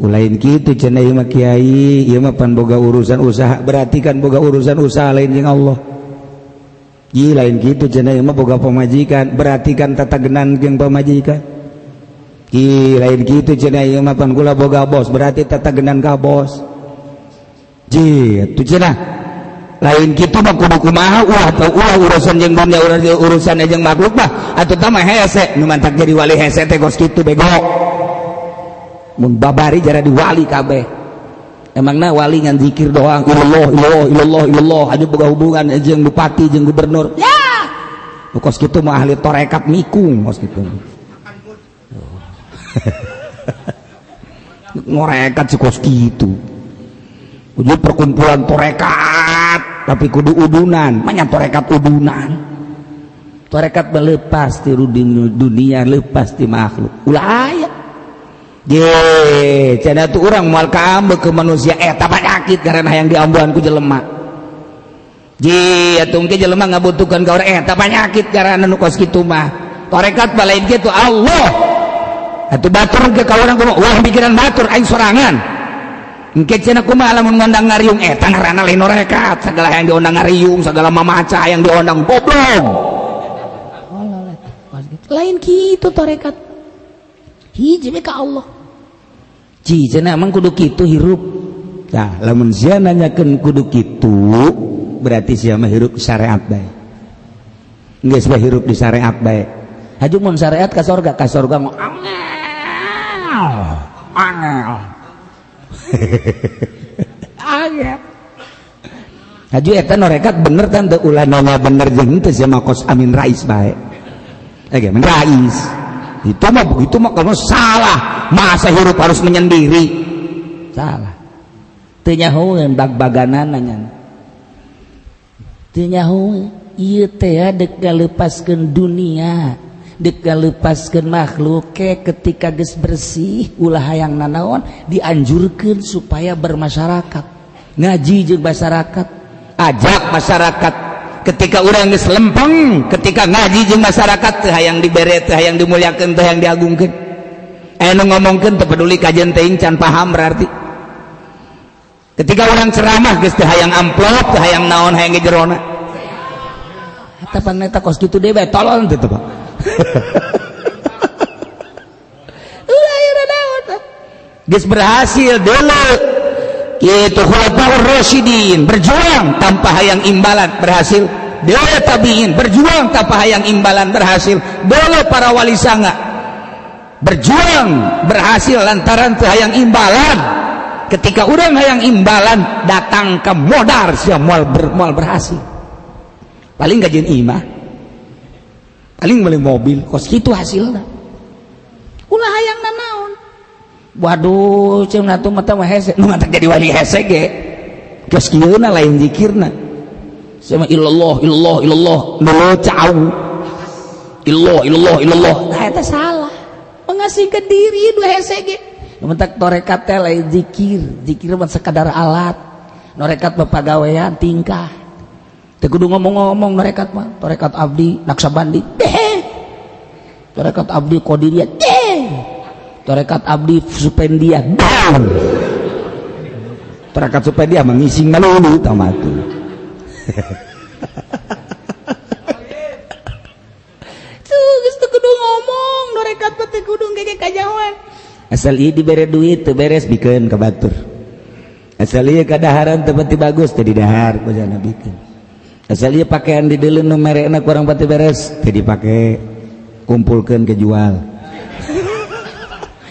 Lain kitu cenah ieu mah kiai, ieu mah pan boga urusan usaha, berarti kan boga urusan usaha lain jeung Allah. Lain kitu cenah ieu mah boga pamajikan, berarti kan tatagenan jeung pamajikan. Lain kitu cenah ieu mah pan kula boga bos, berarti tatagenan ka bos. Jitu cenah. Lain kitu mah kudu kumaha ulah urusan jeung dunia urusan jeung makhluk mah atuh tah mah hese, nu mantak jadi wali hese teh gos kitu bego. Mun babari jara di wali kabeh. Emangna wali ngan zikir doang, illallah anu boga hubungan jeung bupati jeung gubernur. Ya. Kos kitu mah ahli torekat mikung kos kitu. Ngorekat si kos kitu. Ujung perkumpulan torekat tapi kudu udunan, manya torekat udunan. Torekat melepas ti dunia, lepas ti makhluk. Ulah aya. Cenah tuh urang moal kaambeu ke manusia eta penyakit karena hayang diambuhan ku jelema. Atuh ge jelema ngabutuhkeun ka urang eta penyakit karena nu kos kitu mah. Torekat balain kitu Allah. Atuh batur ge ka urang kumaha ulah pikiran batur aing sorangan. Engke cenah kumaha lamun ngondang ngariung eta ngaranna lain torekat, sagala hayang diondang ngariung, sagala mamaca hayang diondang goblok. Lain kitu torekat. Hiji we ka Allah. Cenah emang kudu kitu hirup. Nah, lamun sia nanyakeun kudu kitu, berarti sia mah hirup syariat bae. Geus bae hirup di syariat bae. Haju mun syariat ka sorga mah angel. Angel. Haju eta norekat bener kan teu ulah nanya bener jeung teu sia mah kos Amin Rais bae. Oke, men Rais. Itu mah kalau salah, masa hirup harus menyendiri, salah. Teu nyahoeun bag-baganan nanya. Teu nyahoeun ieu teh deuk ngalepaskeun dunia, deuk ngalepaskeun makhluk ke ketika geus bersih ulah hayang nanaon dianjurkeun supaya bermasyarakat. Ngaji jeung masyarakat, ajak masyarakat. Ketika urang geus lempeng, ketika ngaji jeung masyarakat teu hayang dibere, teu hayang dimuliakeun, teu hayang diagungkeun. Anu ngomongkeun teu peduli kajian teuing can paham berarti. Ketika urang ceramah geus teu hayang amplop, teu hayang naon, hayang ge jerona. Eta pan eta kos kitu deui bae tolol teu teh, Pak. Ulah aya naon. Geus berhasil deuleu. Itu khulafaur rasyidin berjuang tanpa hayang imbalan berhasil. Dewa tabiin berjuang tanpa hayang imbalan berhasil. Dewa para wali sanga berjuang berhasil lantaran teu hayang imbalan. Ketika urang hayang imbalan datang ke modar sia moal berhasil. Paling gajian imah, paling beli mobil, kos kitu hasilna. Ulah hayang nanaon. Waduh, cenah atuh mata mah hese, nu ngatak jadi wali hese ge. Geus kieuna lain zikirna. Sama illallah nu cau. Illallah. Nah eta salah. Mengasihkeun diri nu hese ge. Mentak torekat teh lain zikir mah sekadar alat. Norekat bapagawean tingkah. Teu kudu ngomong-ngomong norekat mah. Torekat abdi Naksabandi. Torekat abdi Qadiriyah. Torekat abdi Supendia down. Torekat Supendia mengising malulu tamatu. Tuh geus teu kudu ngomong, torekat teh kudu gege kajawan. Asal ieu dibere duit teu beres bikeun ka batur. Asal ieu kadaharan teu pati bagus teu didahar ku jana bikeun. Asal ieu pakaian dideuleun nu merekna kurang pati beres teu dipake, kumpulkeun ke jual.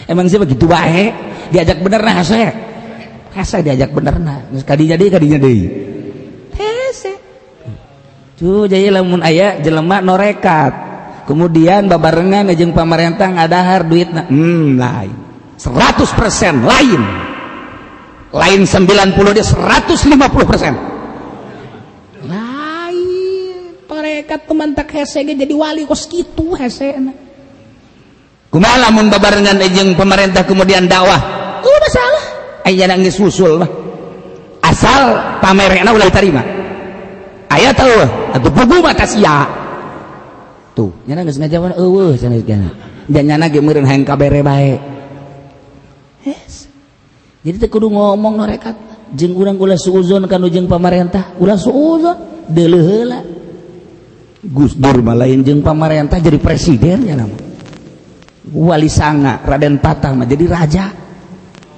Emang sih begitu baik diajak bener nah hese diajak bener nah kadinya deui hese tuh jadi lamun aya jelema norekat kemudian babarengan jeung pamarentah ngadahar duitna lain 100% lain 90 dia 150% lain norekat temantak hese jadi wali kos kitu hese kumaha lamun babarengan jeung pemerintah kemudian dakwah masalah aya nangis susul mah asal pamerena ulah diterima aya tahu atuh pugu mata sia tuh nyana geus ngajawan eueuh cenah kana dan nyana ge meureun hayang kabere bae yes. Jadi teh kudu ngomong norekat jeung urang ulah suuzon kanu jeung pamarentah ulah suuzon deuleu heula Gus Dur mah lain jeung pamarentah jadi presiden nya nama Wali Sanga Raden Patah mah jadi raja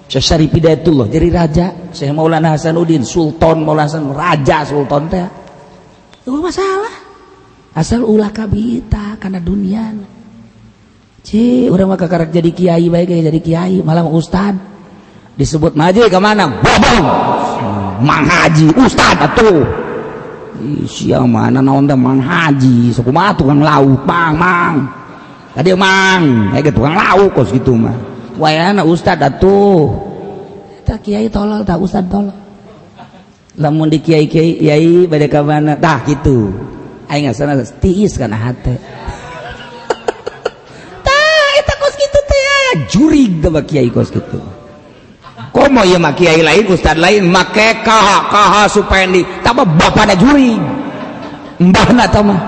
Syekh Syarif Hidayatullah jadi raja Syekh Maulana Hasanuddin Sultan Maulana Hasan raja sultan teh itu masalah asal ulah kabita kana dunia ci urang mah kakarak jadi kiai bae jadi kiai malah ustad disebut maji ke mana bobong mang haji ustad atuh sia mana naon teh mang haji sakumaha tukang lauk mang tadi mang aya tukang lauk kos kitu mah wayana ustad atuh eta kiai tolol tah ustad tolol lamun di kiai bade ka mana tah kitu aing ngasana tiis kana hate tah eta kos kitu teh jurig teh kiai kos kitu komo ieu mah kiai lain ustad lain make kaha supaya di tambah bapana jurig mbahna tah mah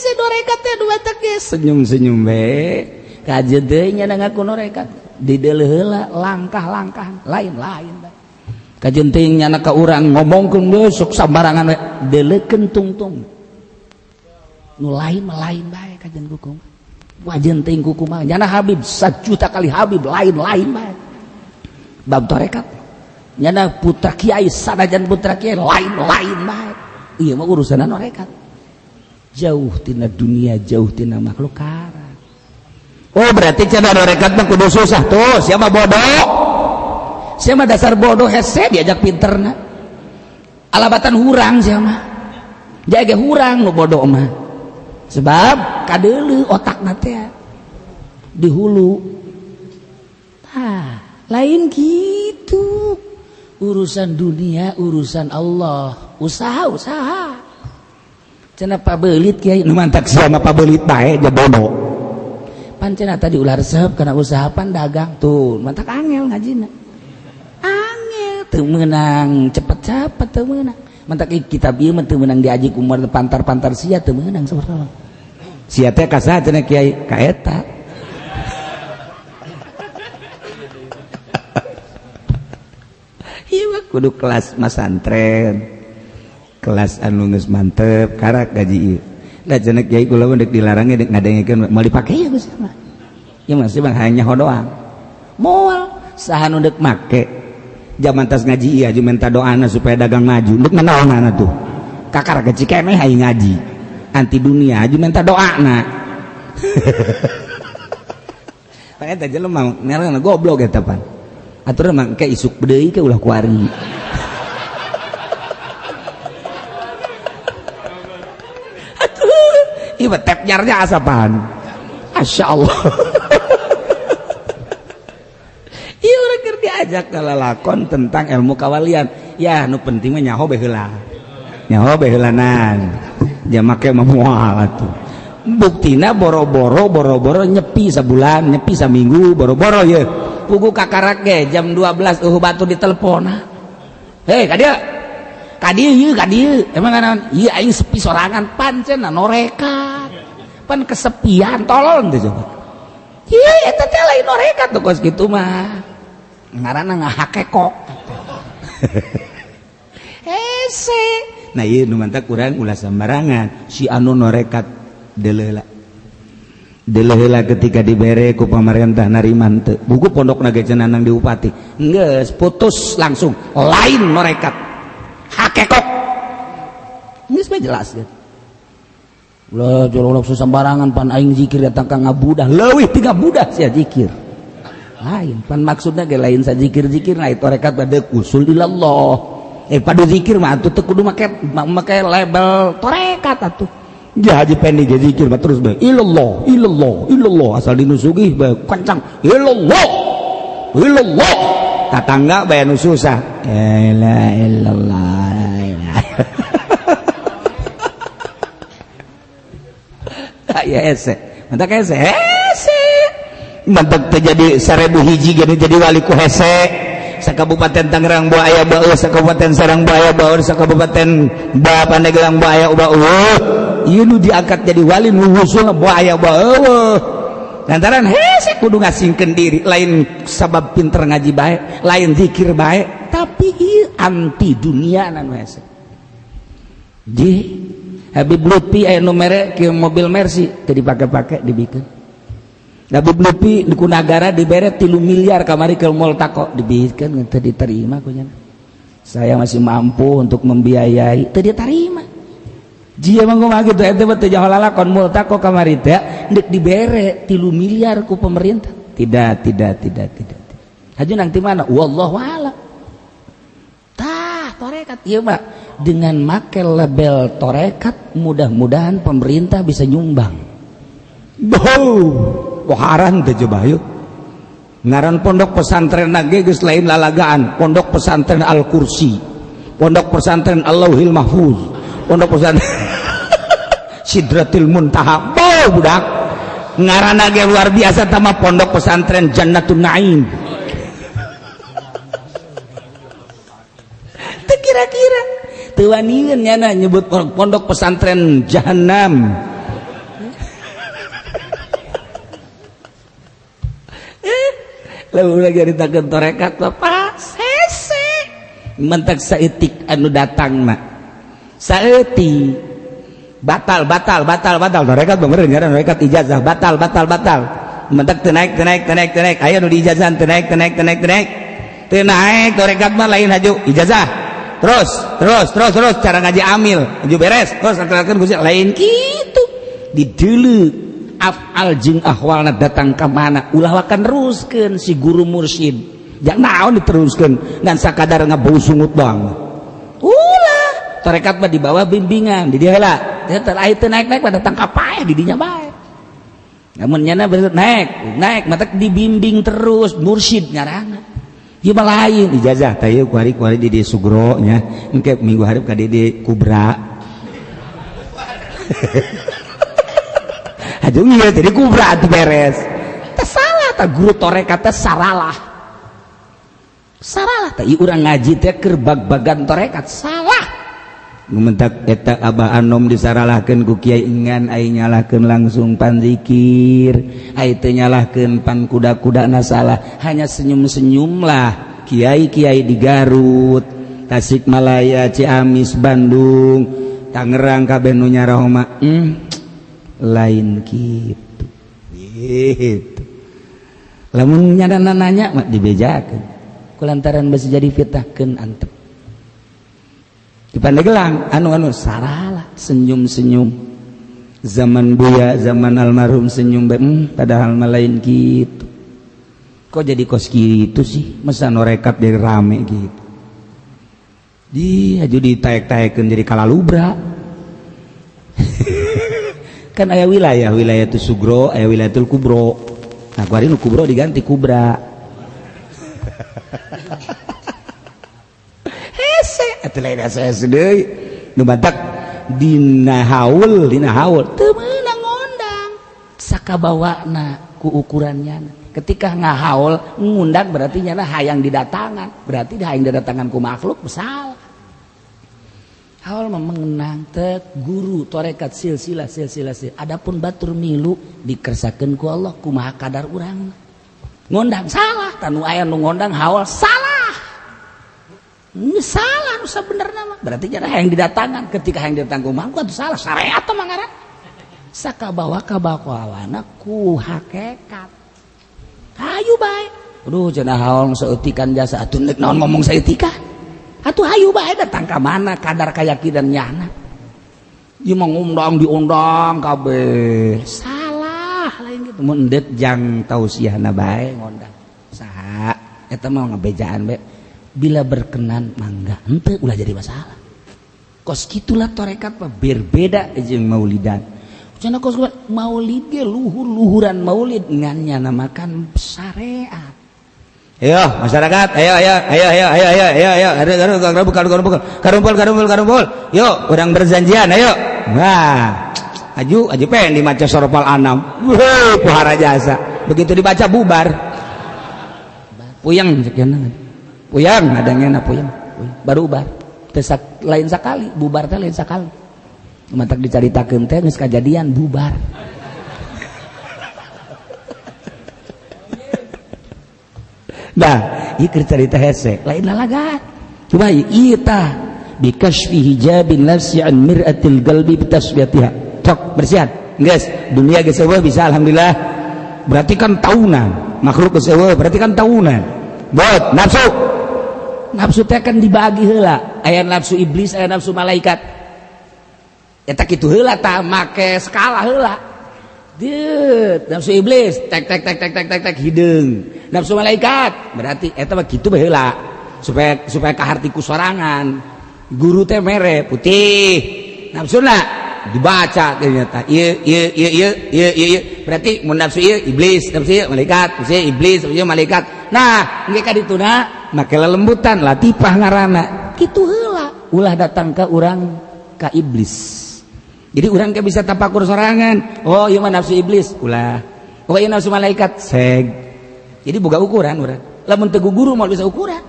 si norekat teh dua teges senyum-senyum be kajeun deui nya ngaku norekat dideuleu heula langkah-langkah lain-lain kajeun teh nya ka urang ngomongkeun geus sok sambarangan we deuleukeun tungtung nu lain bae kajeun kuku wajeun teh kuku mah nya Habib 1 juta kali Habib lain bae bab torekat nya putra kiai sanajan putra kiai lain bae ieu mah urusan norekat jauh tina dunia jauh tina makhluk kara oh berarti cenah norekat mah kudu susah tuh siapa bodoh siapa dasar bodoh hese diajak pinterna alabatan hurang siapa jaga hurang nu bodoh mah sebab kadeuleu otakna teh di hulu lain gitu urusan dunia urusan Allah usaha cenah pabelit kiai nu mantak sama pabelit bae ja bodoh pan cenah tadi ulah resep kana usaha pan dagang tuh mantak angel ngajina angel teu meunang cepet-cepet teu meunang mantak kitab ieu mah teu meunang diaji ku pantar-pantar sia teu meunang sabarana sia teh ka saha cenah kiai ka eta ieu kudu kelas masantren kelas anu geus mantep karak gaji ieu da cenah kiai kula mah deuk dilarangnya deuk ngadengekeun mau dipake ya Gus mah ieu mah sih hanya doang moal saha nu deuk make jaman tas ngaji ieu aju minta doana supaya dagang maju deuk nanaonana tuh kakar gaji keneh hayang ngaji anti dunia aju minta doana eta jelema nerana goblok eta pan atuh mah engke isuk deui ke ulah kuari ieu tep nyarnya asapan Masya Allah ieu urang keur diajak kalalakon tentang ilmu kawalian ya nu penting mah nyaho bae heulanan ja make mah moal atuh buktina boro-boro nyepi sabulan nyepi saminggu boro-boro ye pugu kakarak ge jam 12 batu ditelepon hei kadieu emang kana ieu aing sepi sorangan pancen norekat pan kesepian tolol teh coba ieu eta teh lain norekat tuh kos kitu mah ngaranna ngahakekok hese nah ieu nu mantak urang ulah sambarangan si anu norekat deuleu heula ketika dibere ku pamarentah nariman teu buku pondokna ge cenah nang diupati geus putus langsung lain norekat hakekok geus mah jelas ya ulah jorok susambarangan pan aing zikir datang ka ngabudah leuwih ti ngabudah sia zikir lain pan maksudna ge lain sa zikir-zikir na itu rekat bade usul ilallah padu zikir mah atuh teu kudu make label torekat atuh ja haji pendek zikir mah terus bae ilallah asal dinusugih bae kencang ilallah tatangga bae nu susah la ilaha illallah ya hese mantak hese mantak terjadi 1000 hiji jadi wali ku hese sakabupaten Tangerang bae aya bae sakabupaten Serang bae aya bae sakabupaten Pandeglang bae aya bae ieu nu diangkat jadi wali nu usulna bae aya bae lantaran hese kudu ngasingkeun diri lain sabab pinter ngaji bae lain zikir bae tapi ieu anti dunia anu hese di Habib Lutfi aya nu mere ke mobil Mercy teu dipake-pake dibikeun Habib Lutfi di Kunagara dibere 3 miliar kamari ke Multaqo dibikeun teu diterima kunya saya masih mampu untuk membiayai teu diterima jia mah kumaha kitu eta teh jaho lalakon Multaqo kamari teh deuk dibere 3 miliar ku pemerintah tidak haju nang ti mana wallahu a'lam tah torekat ieu mah dengan make label torekat mudah-mudahan pemerintah bisa nyumbang poharan teh coba yuk ngaran pondok pesantren nage geus lain lalagaan pondok pesantren Al-Kursi pondok pesantren Allahul Mahfuz pondok pesantren Sidratil Muntaha budak ngaran nage luar biasa tama pondok pesantren Jannatun Naim teu kira-kira teu wanian nyana nyebut pondok pesantren Jahannam lalu lagi ditakeun torekat Pak sese mentak saeutik anu datang mah saeutik batal torekat bener ngaran torekat ijazah batal mentak teu naik aya nu di ijazah teu naik torekat mah lain haju ijazah terus cara ngaji amil haju beres terus lain kitu di deuleu afal jeung ahwalna datang ka mana ulah wakan teruskeun si guru mursyid jang naon diteruskeun ngan sakadar ngabau sungut bang ulah tarekat mah di bawah bimbingan di dieu heula teh naik datang ka pae di dinya bae namun nyana naik mata dibimbing terus mursyid ngaranna ieu mah lain ijazah tah ieu kuari di Dieu Sugro nya engke minggu hareup ka Dieu Kubra Ajung iya jadi kubra itu beres salah tak guru torekat teh salah tak urang ngaji teh keur bag-bagan torekat salah mentak eta Abah Anom disaralahkeun ku Kiai Engan ai nyalahkeun langsung pan zikir ai teu nyalahkeun pan kuda-kudana salah hanya senyum-senyum lah kiai-kiai di Garut Tasikmalaya Ciamis Bandung Tangerang kabeh nu nyarah mah lain gitu lamun nyadana nanya mak dibejakeun kulantaran besi jadi fitnahkeun antep di Pandeglang anu salah senyum zaman buya zaman almarhum senyum padahal mah lain gitu kok jadi kos gitu sih masa norekat jadi rame gitu aju ditaek-taekeun jadi kalalubra kan aya wilayah itu Sugro aya wilayatul Kubro nah kuari nu Kubro diganti Kubra hese atuh lain hese deui nu batak dina haul teu meunang ngondang sakabawana ku ukurannya ketika ngahaul ngundang berarti nyana hayang didatangan berarti hayang didatangan ku makhluk salah haul mengenang teh guru torekat silsilah adapun batur milu dikersakeun ku Allah kumaha kadar urang ngondang salah tanu aya nu ngondang haul salah ini salah nu sabenerna mah berarti nya hayang didatangan ketika hayang didatangan ku makhluk atuh salah syariat mah ngaran sakabawa kabawawana ku hakikat hayu bae aduh cenah haul saeutikan jasa atuh neuk naon ngomong saeutika atuh hayu bae datang ka mana kadar keyakinan nyana ieu mah ngundang diundang kabeh salah lain gitu mun deut jang tausiahna bae ngundang saha eta mah ngabejaan bae bila berkenan mangga henteu ulah jadi masalah kos kitulah torekat mah berbeda jeung maulidan cenah kos maulid ge luhur-luhuran maulid ngan nyana makan syariat Ayo masyarakat, ayo karumpul. Yuk, orang berjanjian, ayo. Nah, aju pengen dibaca Sorofal Anam. Wih, pohara jasa. Begitu dibaca bubar. Puyang sekian. Puyang, adanya puyang. Baru bubar. Lain sekali, bubar teh lain sekali. Matak dicaritakeun teh geus kajadian bubar. Nah, ieu cerita hese, lain lalagan. Coba ieu tah bikasfi hijabin nafsi an mir'atil qalbi bitasbiyatiha. Cok bersihan. Geus, dunia geus eueuh bisa alhamdulillah. Berarti kan tahunan. Makhluk geus eueuh berarti kan tahunan. Buat nafsu. Nafsu teh kan dibagi heula. Aya nafsu iblis, aya nafsu malaikat. Eta kitu heula tah make skala heula. Deut, nafsu iblis tek hideung. Nafsu malaikat berarti eta mah kitu bae heula. Supaya kahartiku sorangan. Guru teh mere putih. Nafsuna dibaca ternyata. Ieu berarti mun nafsu ieu iblis, nafsu ieu malaikat, nafsu ieu iblis, nafsu ieu malaikat. Nah, engke ka dituna make lelembutan latifah ngaranna. Kitu heula. Ulah datang ka urang ka iblis. Jadi orang ke bisa tapakur sorangan. Oh iya mah nafsu iblis ulah. Oh iya nafsu malaikat seg. Jadi boga ukuran urang. Lamun teu guru mau bisa ukuran.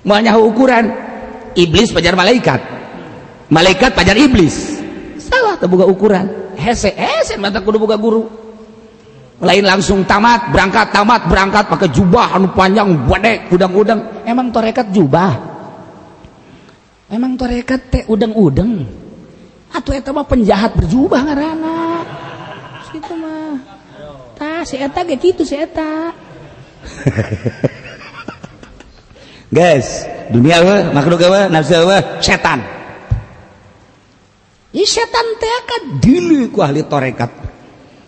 Moal nyaho ukuran. Iblis pajar malaikat. Malaikat pajar iblis. Salah teu boga ukuran. Hese mata kudu boga guru. Lain langsung tamat berangkat pakai jubah anu panjang gede udang-udang. Emang torekat jubah. Emang torekat teh udang-udang. Atuh eta mah penjahat berjubah ngaranna. Kitu mah. Tah si eta ge kitu si eta. Guys, dunia we, makhluk we, nafsu we, setan. Ieu setan teh kan dilu ku ahli tarekat.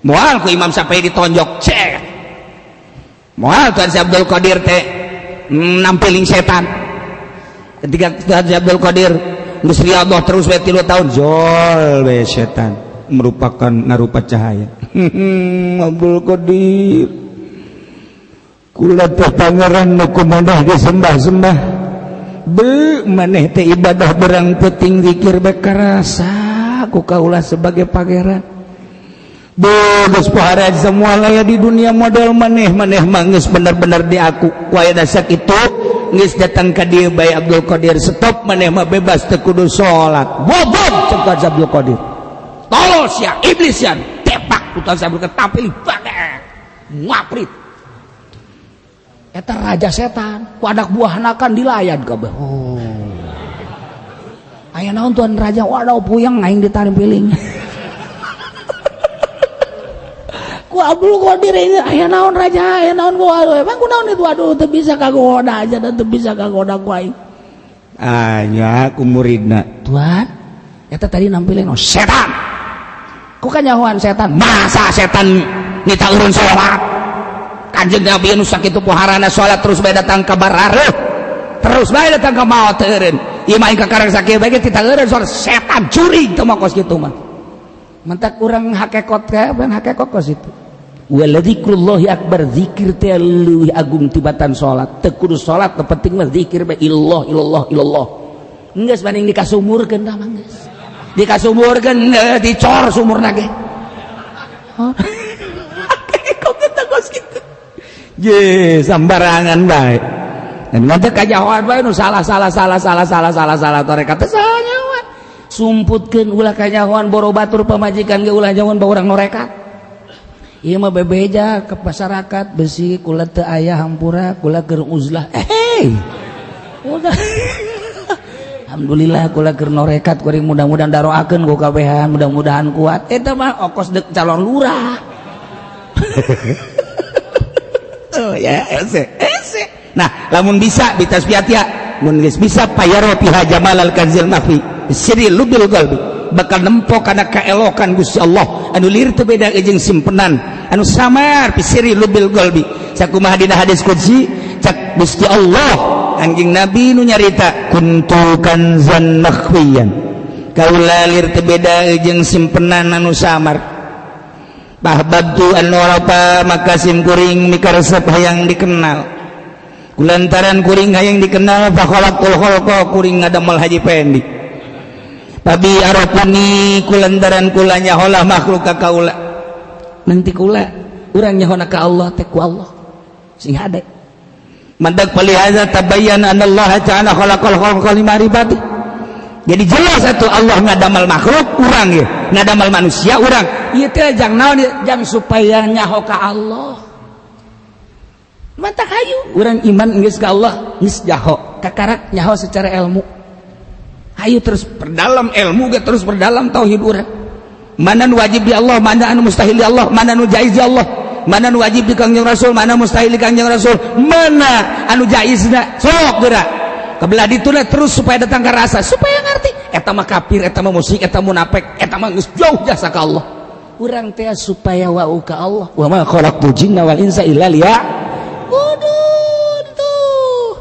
Moal ku Imam Syafi'i ditonjok, cek. Moal Tuan Si Abdul Qadir teh nampiling setan. Ketika Tuan Si Abdul Qadir geus riyadhah terus we 3 tahun jol we setan merupakan ngarupa cahaya. Abdul Qadir kula teh pangeran nu kumaha disembah-sembah be maneh teh ibadah berang penting zikir bekarasa ku kaula sebagai pangeran geus pohara semua aya di dunia model maneh mah geus bener-bener di aku ku aya dasak itu geus datang ka dieu bae Abdul Qadir stop maneh mah bebas teu kudu salat bobot ceuk Abdul Qadir tolos ya iblis ya tepak ku Abdul Qadir tampil banget ngaprit eta raja setan ku anak buahna kan dilayan kabeh oh aya naon tuan raja waduh puyeng aing ditampiling ku Abdul Qadir ini aya naon raja aya naon ku emang kunaon itu aduh teu bisa kagoda aja dan teu bisa kagoda ku aing anya ku muridna tuan eta tadi nampilin oh setan ku kanyahoan setan masa setan nita urun salat kanjeng Nabi nu sakitu poharana salat terus bae datang ka barareuh terus bae datang ka maot teureun ieu mah ka karang sakieu bae kita eureun salat setan curi teu mah kos kitu mah mentak urang hakekot ka ban hakekot kos itu waladzikrullahi akbar zikir teh leuwih agung tibatan salat teu kudu salat teu penting mah zikir bae illallah geus banding dikasumurkeun tah mah geus dikasumurkeun dicor sumurna ge kok kita kos kitu ye sambarangan bae dan nanti kajahoan bae nu salah tarekat teh salah nyahoan sumputkeun ulah kanyahoan boro batur pamajikan ge ulah nyahoan bae urang norekat ieu mah bebeja ke masyarakat besi kula teu aya hampura kula keur uzlah udah alhamdulillah kula keur norekat kuring mudah-mudahan daroakeun ku kabehan mudah-mudahan kuat eta mah ongkos dek calon lurah oh ya ese nah lamun bisa bitasbiatia mun geus bisa payaro piha jamalal kanzil mafi siri lubil qalbi bakal nempo kana kaelokan Gusti Allah anu lir teu beda jeung simpenan anu samar pisiri lubil qalbi sakumaha dina hadis qudsi cak Gusti Allah anjing Nabi nu nyarita kuntu kanzan makhfiyan kaula lir teu beda jeung simpenan anu samar bahbabtu an warafa maka sim kuring mikaresep hayang dikenal kulantaran kuring hayang dikenal fa khalaqul khalqa kuring ngadamel haji pendi babi arafuni kulantaran kula nyahola makhluk ka kaula nanti kula urang nyahona ka Allah teh ku Allah sing hade mandak palihaza tabayyana anna Allah ta'ala khalaqal khalqa limaribati jadi jelas atuh Allah ngadamal makhluk urang ye ngadamal manusia urang ieu teh jang naon jang supaya nyaho ka Allah mata hayu urang iman geus ka Allah geus jaho kakarak nyaho secara ilmu hayu terus perdalam ilmu ge terus perdalam tauhid urang mana nu wajib di Allah mana anu mustahil di Allah mana nu jaiz di Allah mana nu wajib di Kangjeng Rasul mana mustahil di Kangjeng Rasul mana anu jaizna sok geura kebelah dituna terus supaya datang ke rasa supaya ngerti eta mah kafir eta mah musyrik eta munafik eta mah geus jauh jasa ka Allah urang teh supaya wau ka Allah wa ma khalaqtul jinna wal insa illa liya'budun tuh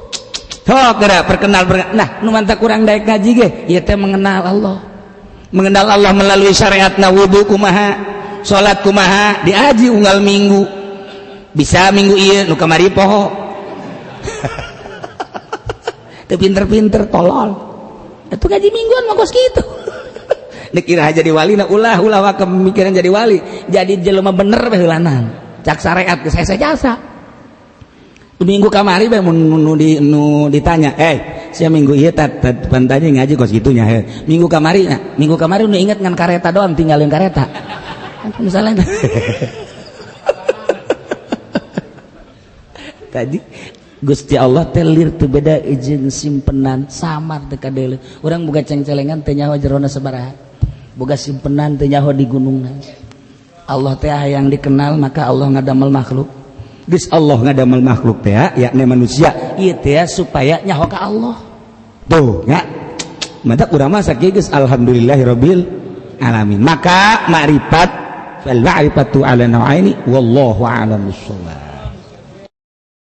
sok geura perkenal nah nu mantap urang daek ngaji ge ieu teh mengenal Allah melalui syariatna wudu kumaha salat kumaha diaji unggal minggu bisa minggu ieu nu kamari poho teu pinter-pinter tolol itu ngaji mingguan mah kos kitu dikira jadi wali na ulah wa kemikiran jadi wali jadi jelema bener bae heulanan cak syariat geus hese jasa minggu kamari bae nu ditanya sia minggu ieu pantanya ngaji kos kitunya minggu kamari nu inget ngan kareta doang tinggalin kareta misalnya tadi Gusti Allah telir teu beda izin simpenan samar teu kadele urang boga cengcelengan teu nyaho jerona sabaraha boga simpenan teu nyaho di gunungna Allah teh hayang dikenal maka Allah ngadamel makhluk geus Allah ngadamel makhluk teh yakni manusia ieu teh supaya nyaho ka Allah tuh nya mantap urang mah sakieu geus alhamdulillahirabbil alamin maka ma'rifat fal ma'rifatu ala nau'aini wallahu a'lam bissawab.